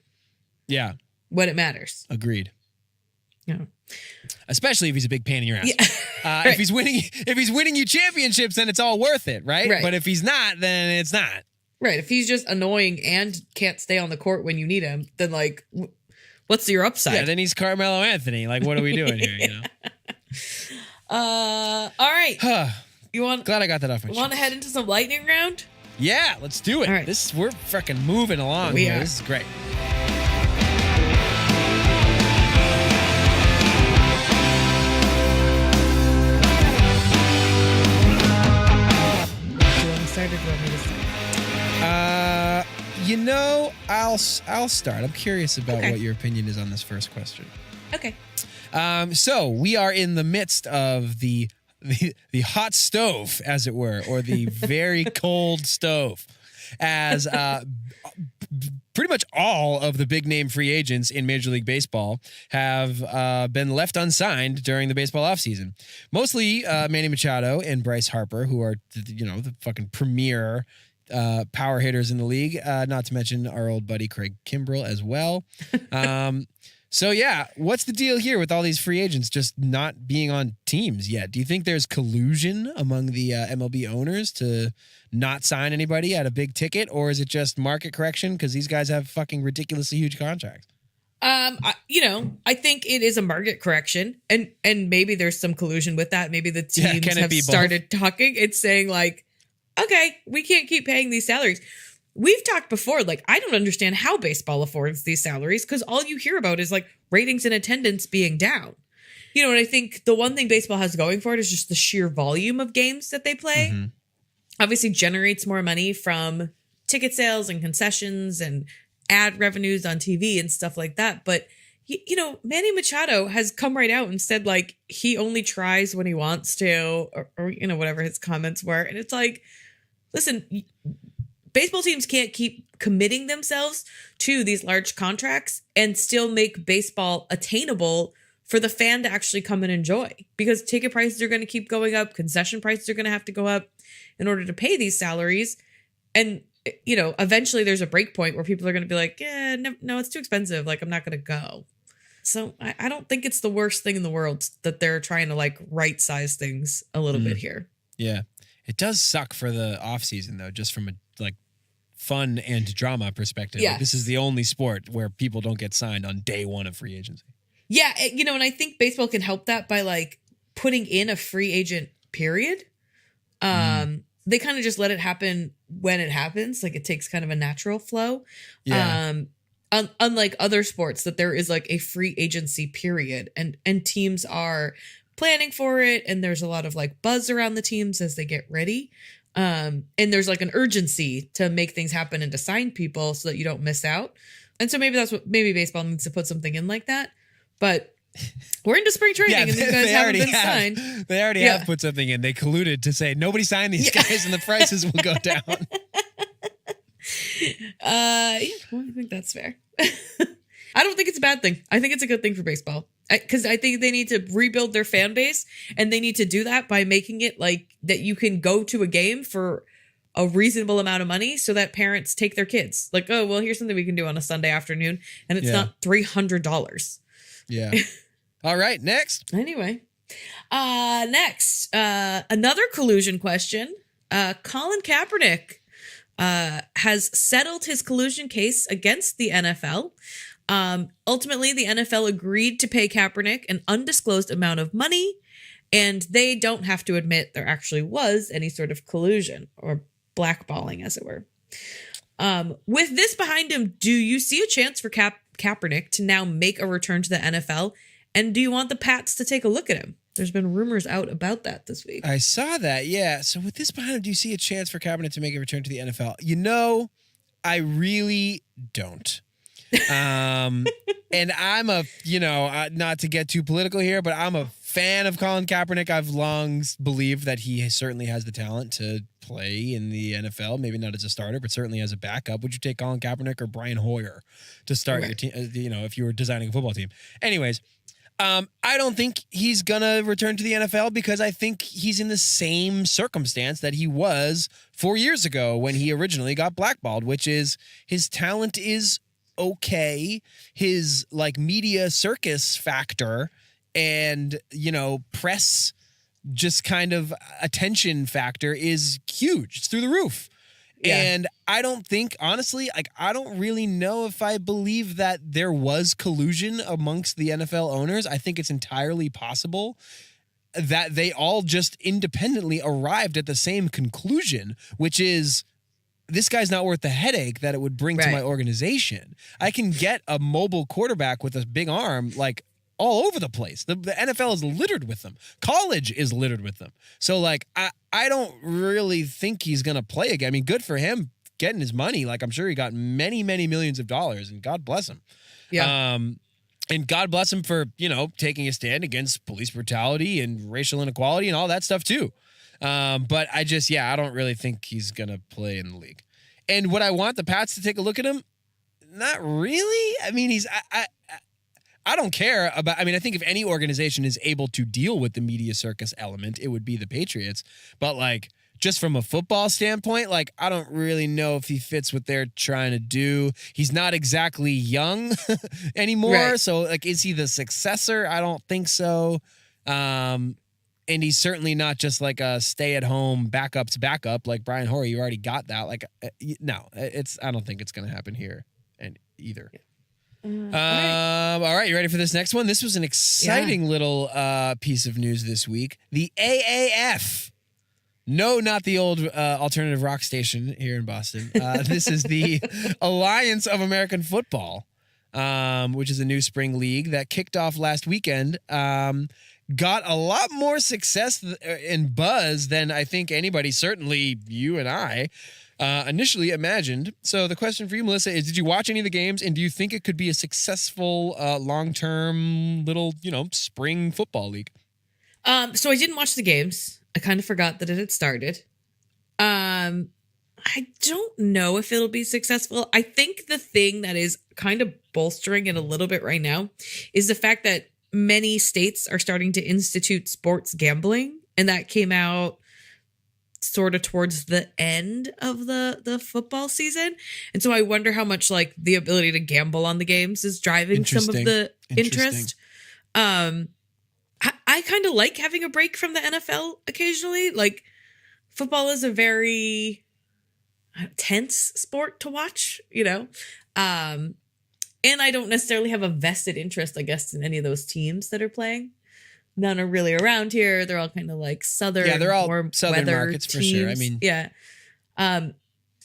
Yeah. When it matters. Agreed. Yeah. Especially if he's a big pain in your ass. Yeah. Right. If he's winning you championships, then it's all worth it, right? But if he's not, then it's not. Right. If he's just annoying and can't stay on the court when you need him, then like, what's your upside? Yeah, then he's Carmelo Anthony. Like, what are we doing here? All right. Glad I got that off my chest. Want to head into some lightning round? Yeah, let's do it. All right. We're freaking moving along here. This is great. Do you want me to start? I'll start. I'm curious about what your opinion is on this first question. Okay. So we are in the midst of the hot stove, as it were, or the very cold stove, as pretty much all of the big name free agents in Major League Baseball have been left unsigned during the baseball offseason. Mostly Manny Machado and Bryce Harper, who are the fucking premier power hitters in the league, not to mention our old buddy Craig Kimbrell as well. So yeah, what's the deal here with all these free agents just not being on teams yet? Do you think there's collusion among the MLB owners to not sign anybody at a big ticket, or is it just market correction because these guys have fucking ridiculously huge contracts? I think it is a market correction, and maybe there's some collusion with that. Maybe the teams have started talking. It's saying like, okay, we can't keep paying these salaries. We've talked before, like, I don't understand how baseball affords these salaries because all you hear about is like ratings and attendance being down. And I think the one thing baseball has going for it is just the sheer volume of games that they play. Mm-hmm. Obviously generates more money from ticket sales and concessions and ad revenues on TV and stuff like that. But, Manny Machado has come right out and said, like, he only tries when he wants to, or whatever his comments were. And it's like, listen, baseball teams can't keep committing themselves to these large contracts and still make baseball attainable for the fan to actually come and enjoy, because ticket prices are going to keep going up. Concession prices are going to have to go up in order to pay these salaries. And, eventually there's a break point where people are going to be like, yeah, no, it's too expensive. Like, I'm not going to go. So I don't think it's the worst thing in the world that they're trying to like right size things a little bit here. Yeah. It does suck for the off season though, just from a like fun and drama perspective. Yeah. Like, this is the only sport where people don't get signed on day one of free agency. Yeah. And I think baseball can help that by like putting in a free agent period. They kind of just let it happen when it happens. Like, it takes kind of a natural flow. Yeah. Unlike other sports that there is like a free agency period and teams are planning for it. And there's a lot of like buzz around the teams as they get ready. And there's like an urgency to make things happen and to sign people so that you don't miss out. And so maybe baseball needs to put something in like that. But we're into spring training and these guys haven't been signed. They already have put something in. They colluded to say nobody signed these guys and the prices will go down. I think that's fair. I don't think it's a bad thing. I think it's a good thing for baseball. Because I think they need to rebuild their fan base, and they need to do that by making it like that you can go to a game for a reasonable amount of money so that parents take their kids. Like, oh, well, here's something we can do on a Sunday afternoon, and it's not $300. Yeah. All right, next. Anyway. Next, another collusion question. Colin Kaepernick has settled his collusion case against the NFL. Ultimately, the NFL agreed to pay Kaepernick an undisclosed amount of money, and they don't have to admit there actually was any sort of collusion or blackballing, as it were. With this behind him, do you see a chance for Kaepernick to now make a return to the NFL? And do you want the Pats to take a look at him? There's been rumors out about that this week. I saw that, yeah. So with this behind him, do you see a chance for Kaepernick to make a return to the NFL? You know, I really don't. And I'm not to get too political here, but I'm a fan of Colin Kaepernick. I've long believed that he certainly has the talent to play in the NFL, maybe not as a starter, but certainly as a backup. Would you take Colin Kaepernick or Brian Hoyer to start your team, if you were designing a football team? Anyways, I don't think he's going to return to the NFL because I think he's in the same circumstance that he was 4 years ago when he originally got blackballed, which is his talent is okay. His media circus factor and, press just kind of attention factor is huge. It's through the roof. Yeah. And I don't think, honestly, I don't really know if I believe that there was collusion amongst the NFL owners. I think it's entirely possible that they all just independently arrived at the same conclusion, which is this guy's not worth the headache that it would bring to my organization. I can get a mobile quarterback with a big arm, all over the place. The NFL is littered with them. College is littered with them. So I don't really think he's going to play again. I mean, good for him getting his money. I'm sure he got many, many millions of dollars, and God bless him. Yeah. And God bless him for, taking a stand against police brutality and racial inequality and all that stuff too. But I don't really think he's going to play in the league. And would I want the Pats to take a look at him? Not really. I mean, I don't care about, I think if any organization is able to deal with the media circus element, it would be the Patriots. But just from a football standpoint, I don't really know if he fits what they're trying to do. He's not exactly young anymore. Right. So is he the successor? I don't think so. And he's certainly not just a stay-at-home backup's backup like Brian Hoyer. You already got that. No, I don't think it's going to happen here and either. Yeah. All right, you ready for this next one? This was an exciting little piece of news this week. The AAF. No, not the old alternative rock station here in Boston. This is the Alliance of American Football, which is a new spring league that kicked off last weekend. Got a lot more success and buzz than I think anybody, certainly you and I, initially imagined. So the question for you, Melissa, is did you watch any of the games, and do you think it could be a successful long-term little, spring football league? So I didn't watch the games. I kind of forgot that it had started. I don't know if it'll be successful. I think the thing that is kind of bolstering it a little bit right now is the fact that many states are starting to institute sports gambling, and that came out sort of towards the end of the football season. And so I wonder how much the ability to gamble on the games is driving some of the interest. I kind of like having a break from the NFL occasionally. Football is a very tense sport to watch, and I don't necessarily have a vested interest, I guess, in any of those teams that are playing. None are really around here. They're all kind of southern. Yeah, they're all southern markets teams. For sure. I mean, yeah.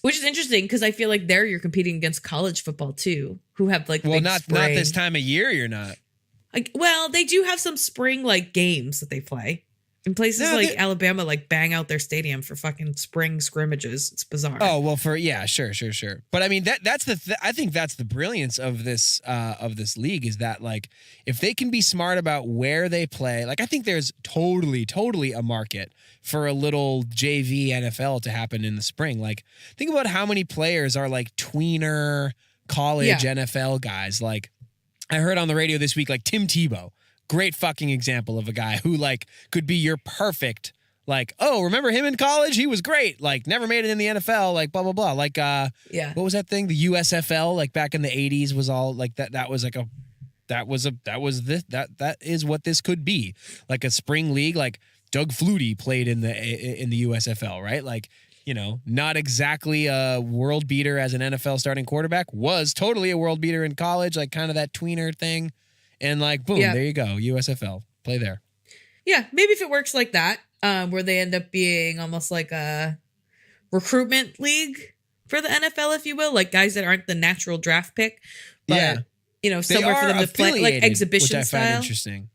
Which is interesting because I feel there you're competing against college football too, who have not this time of year. You're not. They do have some spring games that they play. In places Alabama, bang out their stadium for fucking spring scrimmages. It's bizarre. Oh, well, sure. But I mean, that's I think that's the brilliance of this league is that if they can be smart about where they play, I think there's totally a market for a little JV NFL to happen in the spring. Think about how many players are tweener college NFL guys. I heard on the radio this week, like Tim Tebow, great fucking example of a guy who like could be your perfect, like, oh, remember him in college? He was great. Like never made it in the NFL, like blah, blah, blah. Like, what was that thing? The USFL, like back in the 80s was all like that. That is what this could be. Like a spring league, like Doug Flutie played in the USFL, right? Like, you know, not exactly a world beater as an NFL starting quarterback, was totally a world beater in college, like kind of that tweener thing. And like, boom, there you go. USFL, play there. Yeah, maybe if it works like that, where they end up being almost like a recruitment league for the NFL, if you will, like guys that aren't the natural draft pick, but you know, somewhere for them to play, like exhibition which I style. Find interesting.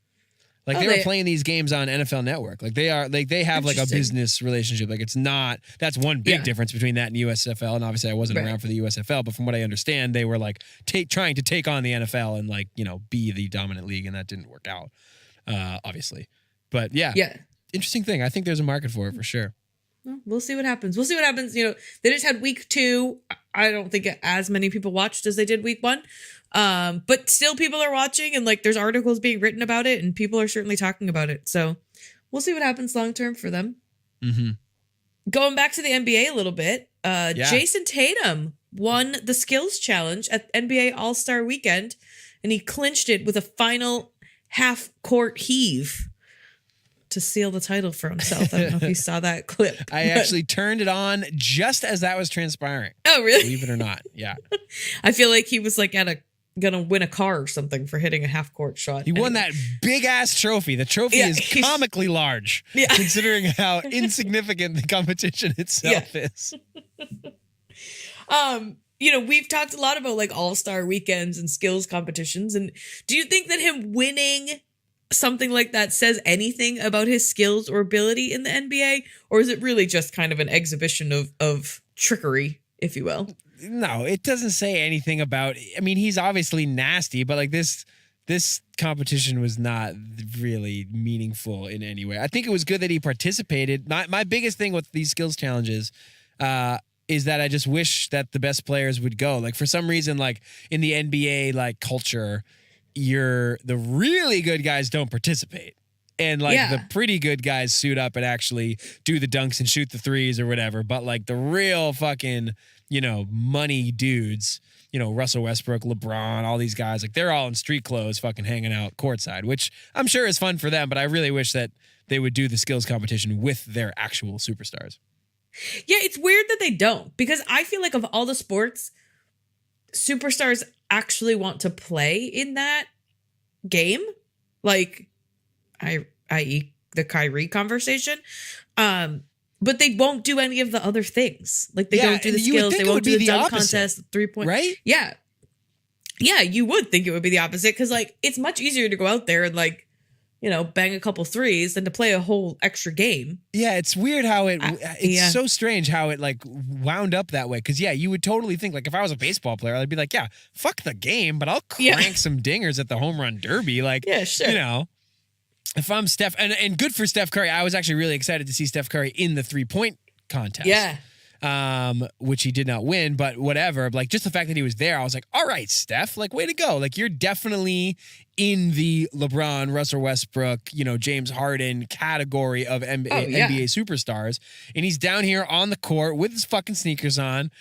Like they were playing these games on NFL Network. Like they have like a business relationship. Like it's not, that's one big difference between that and USFL. And obviously I wasn't around for the USFL, but from what I understand, they were like trying to take on the NFL and like, you know, be the dominant league, and that didn't work out, obviously. But yeah, interesting thing. I think there's a market for it for sure. Well, we'll see what happens. You know, they just had week 2. I don't think as many people watched as they did week 1. But still people are watching, and like there's articles being written about it, and people are certainly talking about it. So we'll see what happens long term for them. Mm-hmm. Going back to the NBA a little bit, Jason Tatum won the skills challenge at NBA All-Star Weekend, and he clinched it with a final half-court heave to seal the title for himself. I don't know if you saw that clip. I actually turned it on just as that was transpiring. Oh, really? Believe it or not. Yeah. I feel like he was like gonna win a car or something for hitting a half-court shot. He won that big-ass trophy. The trophy is comically large, considering how insignificant the competition itself is. You know, we've talked a lot about like all-star weekends and skills competitions. And do you think that him winning something like that says anything about his skills or ability in the NBA? Or is it really just kind of an exhibition of trickery, if you will? No, it doesn't say anything about, I mean, he's obviously nasty, but like this competition was not really meaningful in any way. I think it was good that he participated. My biggest thing with these skills challenges is that I just wish that the best players would go. Like for some reason, like in the NBA like culture, the really good guys don't participate. And like the pretty good guys suit up and actually do the dunks and shoot the threes or whatever. But like the real fucking, you know, money dudes, you know, Russell Westbrook, LeBron, all these guys, like they're all in street clothes fucking hanging out courtside, which I'm sure is fun for them. But I really wish that they would do the skills competition with their actual superstars. Yeah, it's weird that they don't, because I feel like of all the sports, superstars actually want to play in that game. Like, i.e. the Kyrie conversation. But they won't do any of the other things. Like they don't do the skills. They won't do the dunk contest, 3-point. Right? Yeah. Yeah, you would think it would be the opposite, because like it's much easier to go out there and like, you know, bang a couple threes than to play a whole extra game. Yeah, it's weird how it's so strange how it like wound up that way. Because you would totally think like if I was a baseball player, I'd be like, yeah, fuck the game, but I'll crank some dingers at the home run derby. Like, yeah, sure. You know, if I'm Steph, and good for Steph Curry. I was actually really excited to see Steph Curry in the 3-point contest. Yeah. Which he did not win, but whatever. Like just the fact that he was there, I was like, all right, Steph, like way to go. Like you're definitely in the LeBron, Russell Westbrook, you know, James Harden category of NBA superstars. And he's down here on the court with his fucking sneakers on,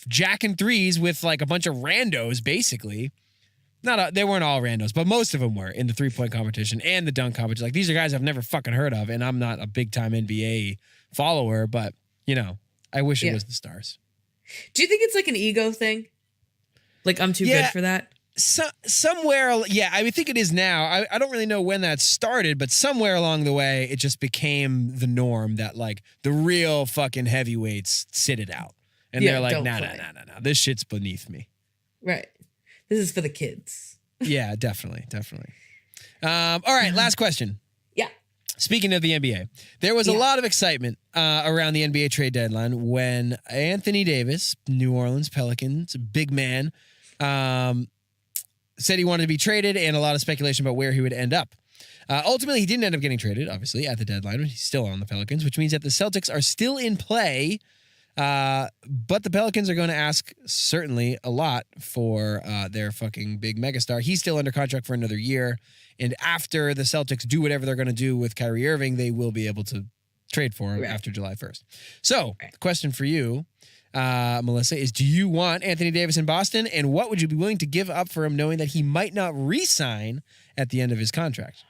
jacking threes with like a bunch of randos, basically. They weren't all randos, but most of them were in the 3-point competition and the dunk competition. Like these are guys I've never fucking heard of, and I'm not a big time NBA follower, but you know, I wish it was the stars. Do you think it's like an ego thing? Like I'm too good for that? Somewhere, I think it is now. I don't really know when that started, but somewhere along the way, it just became the norm that like the real fucking heavyweights sit it out. And they're like, no. This shit's beneath me. Right. This is for the kids. Yeah, definitely. All right, last question. Yeah. Speaking of the NBA, there was a lot of excitement around the NBA trade deadline when Anthony Davis, New Orleans Pelicans, big man, said he wanted to be traded, and a lot of speculation about where he would end up. Ultimately, he didn't end up getting traded, obviously, at the deadline. He's still on the Pelicans, which means that the Celtics are still in play But the Pelicans are going to ask certainly a lot for their fucking big megastar. He's still under contract for another year. And after the Celtics do whatever they're going to do with Kyrie Irving, they will be able to trade for him after July 1st. So the question for you, Melissa, is do you want Anthony Davis in Boston? And what would you be willing to give up for him knowing that he might not re-sign at the end of his contract?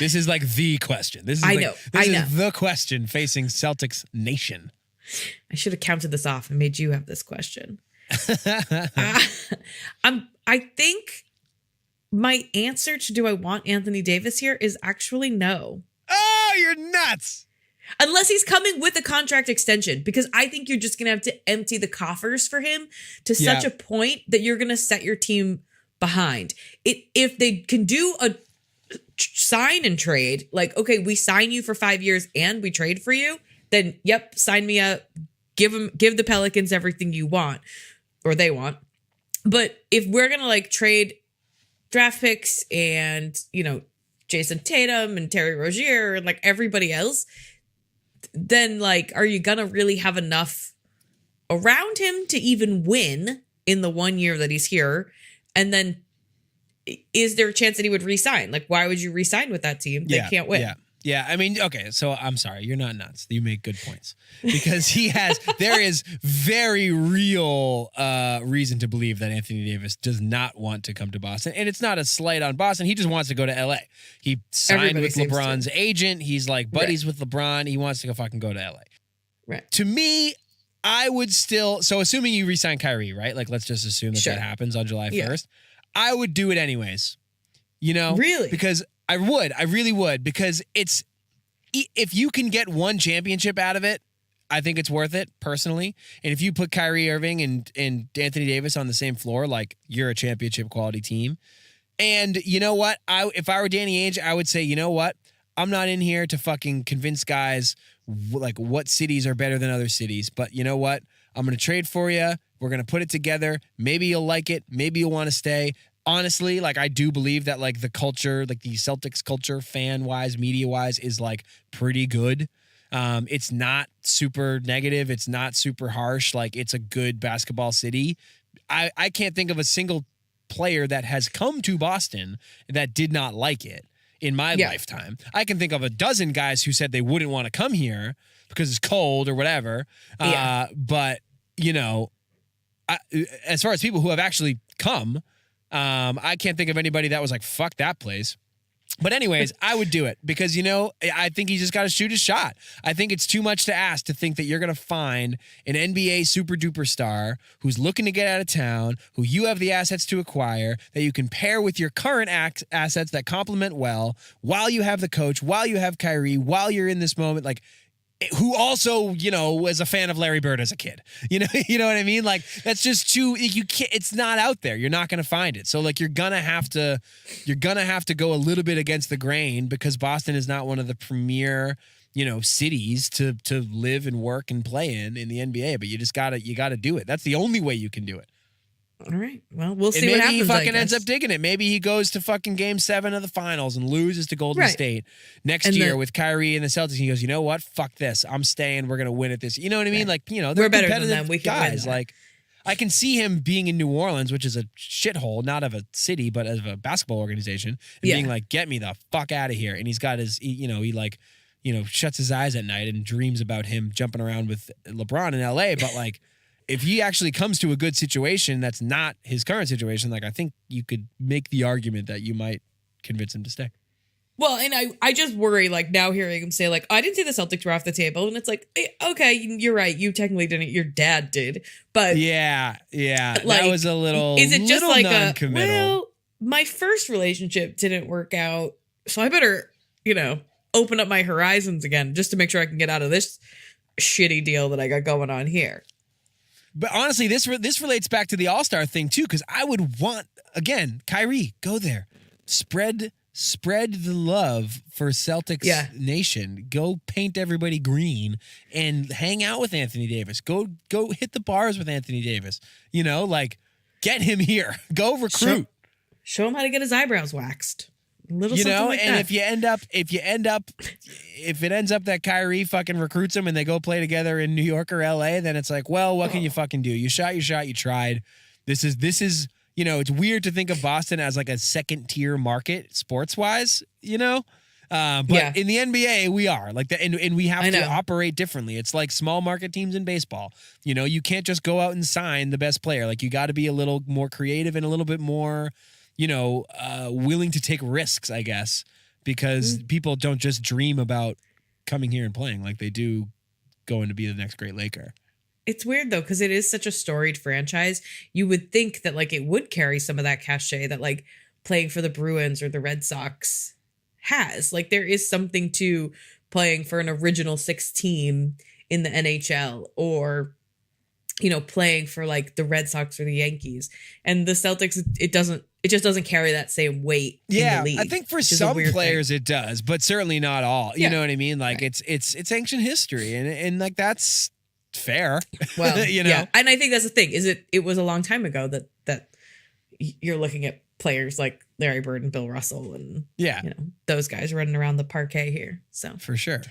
This is like the question. This is the question facing Celtics Nation. I should have counted this off and made you have this question. I think my answer to do I want Anthony Davis here is actually no. Oh, you're nuts. Unless he's coming with a contract extension, because I think you're just going to have to empty the coffers for him to such a point that you're going to set your team behind. If they can do a sign and trade, like, okay, we sign you for 5 years and we trade for you, then yep, sign me up. Give the Pelicans everything you want or they want. But if we're going to like trade draft picks and, Jason Tatum and Terry Rozier and like everybody else, then like, are you going to really have enough around him to even win in the 1 year that he's here? And then is there a chance that he would re-sign? Like, why would you re-sign with that team? They can't win. Yeah. I mean, okay, so I'm sorry. You're not nuts. You make good points. Because there is very real reason to believe that Anthony Davis does not want to come to Boston. And it's not a slight on Boston. He just wants to go to LA. He signed with LeBron's agent. He's like buddies with LeBron. He wants to go fucking go to LA. Right. To me, I would still, so assuming you re-sign Kyrie, right? Like, let's just assume that happens on July 1st. I would do it anyways. Really? Because I really would, because if you can get one championship out of it, I think it's worth it personally. And if you put Kyrie Irving and Anthony Davis on the same floor, like you're a championship quality team. And you know what? If I were Danny Ainge, I would say, you know what? I'm not in here to fucking convince guys like what cities are better than other cities. But you know what? I'm going to trade for you. We're going to put it together. Maybe you'll like it. Maybe you'll want to stay. Honestly, like I do believe that like the culture, like the Celtics culture, fan-wise, media-wise, is like pretty good. It's not super negative. It's not super harsh. Like it's a good basketball city. I can't think of a single player that has come to Boston that did not like it in my lifetime. I can think of a dozen guys who said they wouldn't want to come here because it's cold or whatever. But, as far as people who have actually come, I can't think of anybody that was like, fuck that place. But anyways, I would do it because, I think he just got to shoot his shot. I think it's too much to ask to think that you're going to find an NBA super duper star who's looking to get out of town, who you have the assets to acquire, that you can pair with your current assets that complement well, while you have the coach, while you have Kyrie, while you're in this moment, like, who also, was a fan of Larry Bird as a kid. You know what I mean? Like, that's just you can't, it's not out there. You're not going to find it. So like, you're going to have to go a little bit against the grain because Boston is not one of the premier, cities to live and work and play in the NBA, but you got to do it. That's the only way you can do it. All right. Well, we'll see what happens. Maybe he fucking ends up digging it. Maybe he goes to fucking Game 7 of the finals and loses to Golden State next year with Kyrie and the Celtics. He goes, you know what? Fuck this. I'm staying. We're gonna win at this. You know what I mean? Like, they're we're better than them. We can guys. Win like, I can see him being in New Orleans, which is a shithole, not of a city, but of a basketball organization, and being like, get me the fuck out of here. And he's got his, he shuts his eyes at night and dreams about him jumping around with LeBron in LA. But like, if he actually comes to a good situation that's not his current situation, like I think you could make the argument that you might convince him to stay. Well, and I just worry, like, now hearing him say, like, I didn't say the Celtics were off the table. And it's like, okay, you're right. You technically didn't. Your dad did. But yeah. Like, that was a little, is it just like non-committal. Well, my first relationship didn't work out. So I better, open up my horizons again just to make sure I can get out of this shitty deal that I got going on here. But honestly, this relates back to the All-Star thing too, because I would want, again, Kyrie, go there, spread the love for Celtics Nation. Go paint everybody green and hang out with Anthony Davis. Go hit the bars with Anthony Davis. Like, get him here. Go recruit. Show him how to get his eyebrows waxed. Little like and that. if it ends up that Kyrie fucking recruits him and they go play together in New York or LA, then it's like, well, what can you fucking do? You shot your shot, you tried. This is it's weird to think of Boston as like a second tier market sports wise, but in the NBA we are like that, and we have to operate differently. It's like small market teams in baseball. You can't just go out and sign the best player. Like you got to be a little more creative and a little bit more willing to take risks, I guess, because people don't just dream about coming here and playing like they do going to be the next great Laker. It's weird though, because it is such a storied franchise. You would think that like it would carry some of that cachet that like playing for the Bruins or the Red Sox has. Like there is something to playing for an original six team in the NHL, or playing for like the Red Sox or the Yankees. And the Celtics, it just doesn't carry that same weight in the league. I think for some players it does, but certainly not all. You know what I mean? Like it's ancient history, and like that's fair. Well, yeah. And I think that's the thing, is it was a long time ago that you're looking at players like Larry Bird and Bill Russell and those guys running around the parquet here. So for sure.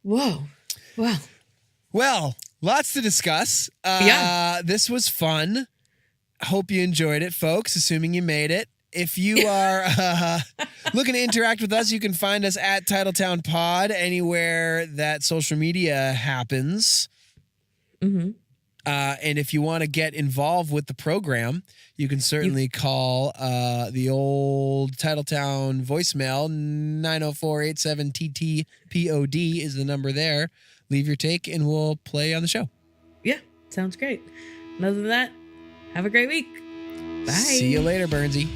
Whoa. Wow. Well, lots to discuss. This was fun. Hope you enjoyed it, folks, assuming you made it. If you are looking to interact with us, you can find us at Titletown Pod anywhere that social media happens. Mm-hmm. And if you want to get involved with the program, you can certainly call the old Titletown voicemail, 904-87-TT-POD is the number there. Leave your take and we'll play on the show. Yeah, sounds great. And other than that, have a great week. Bye. See you later, Burnsy.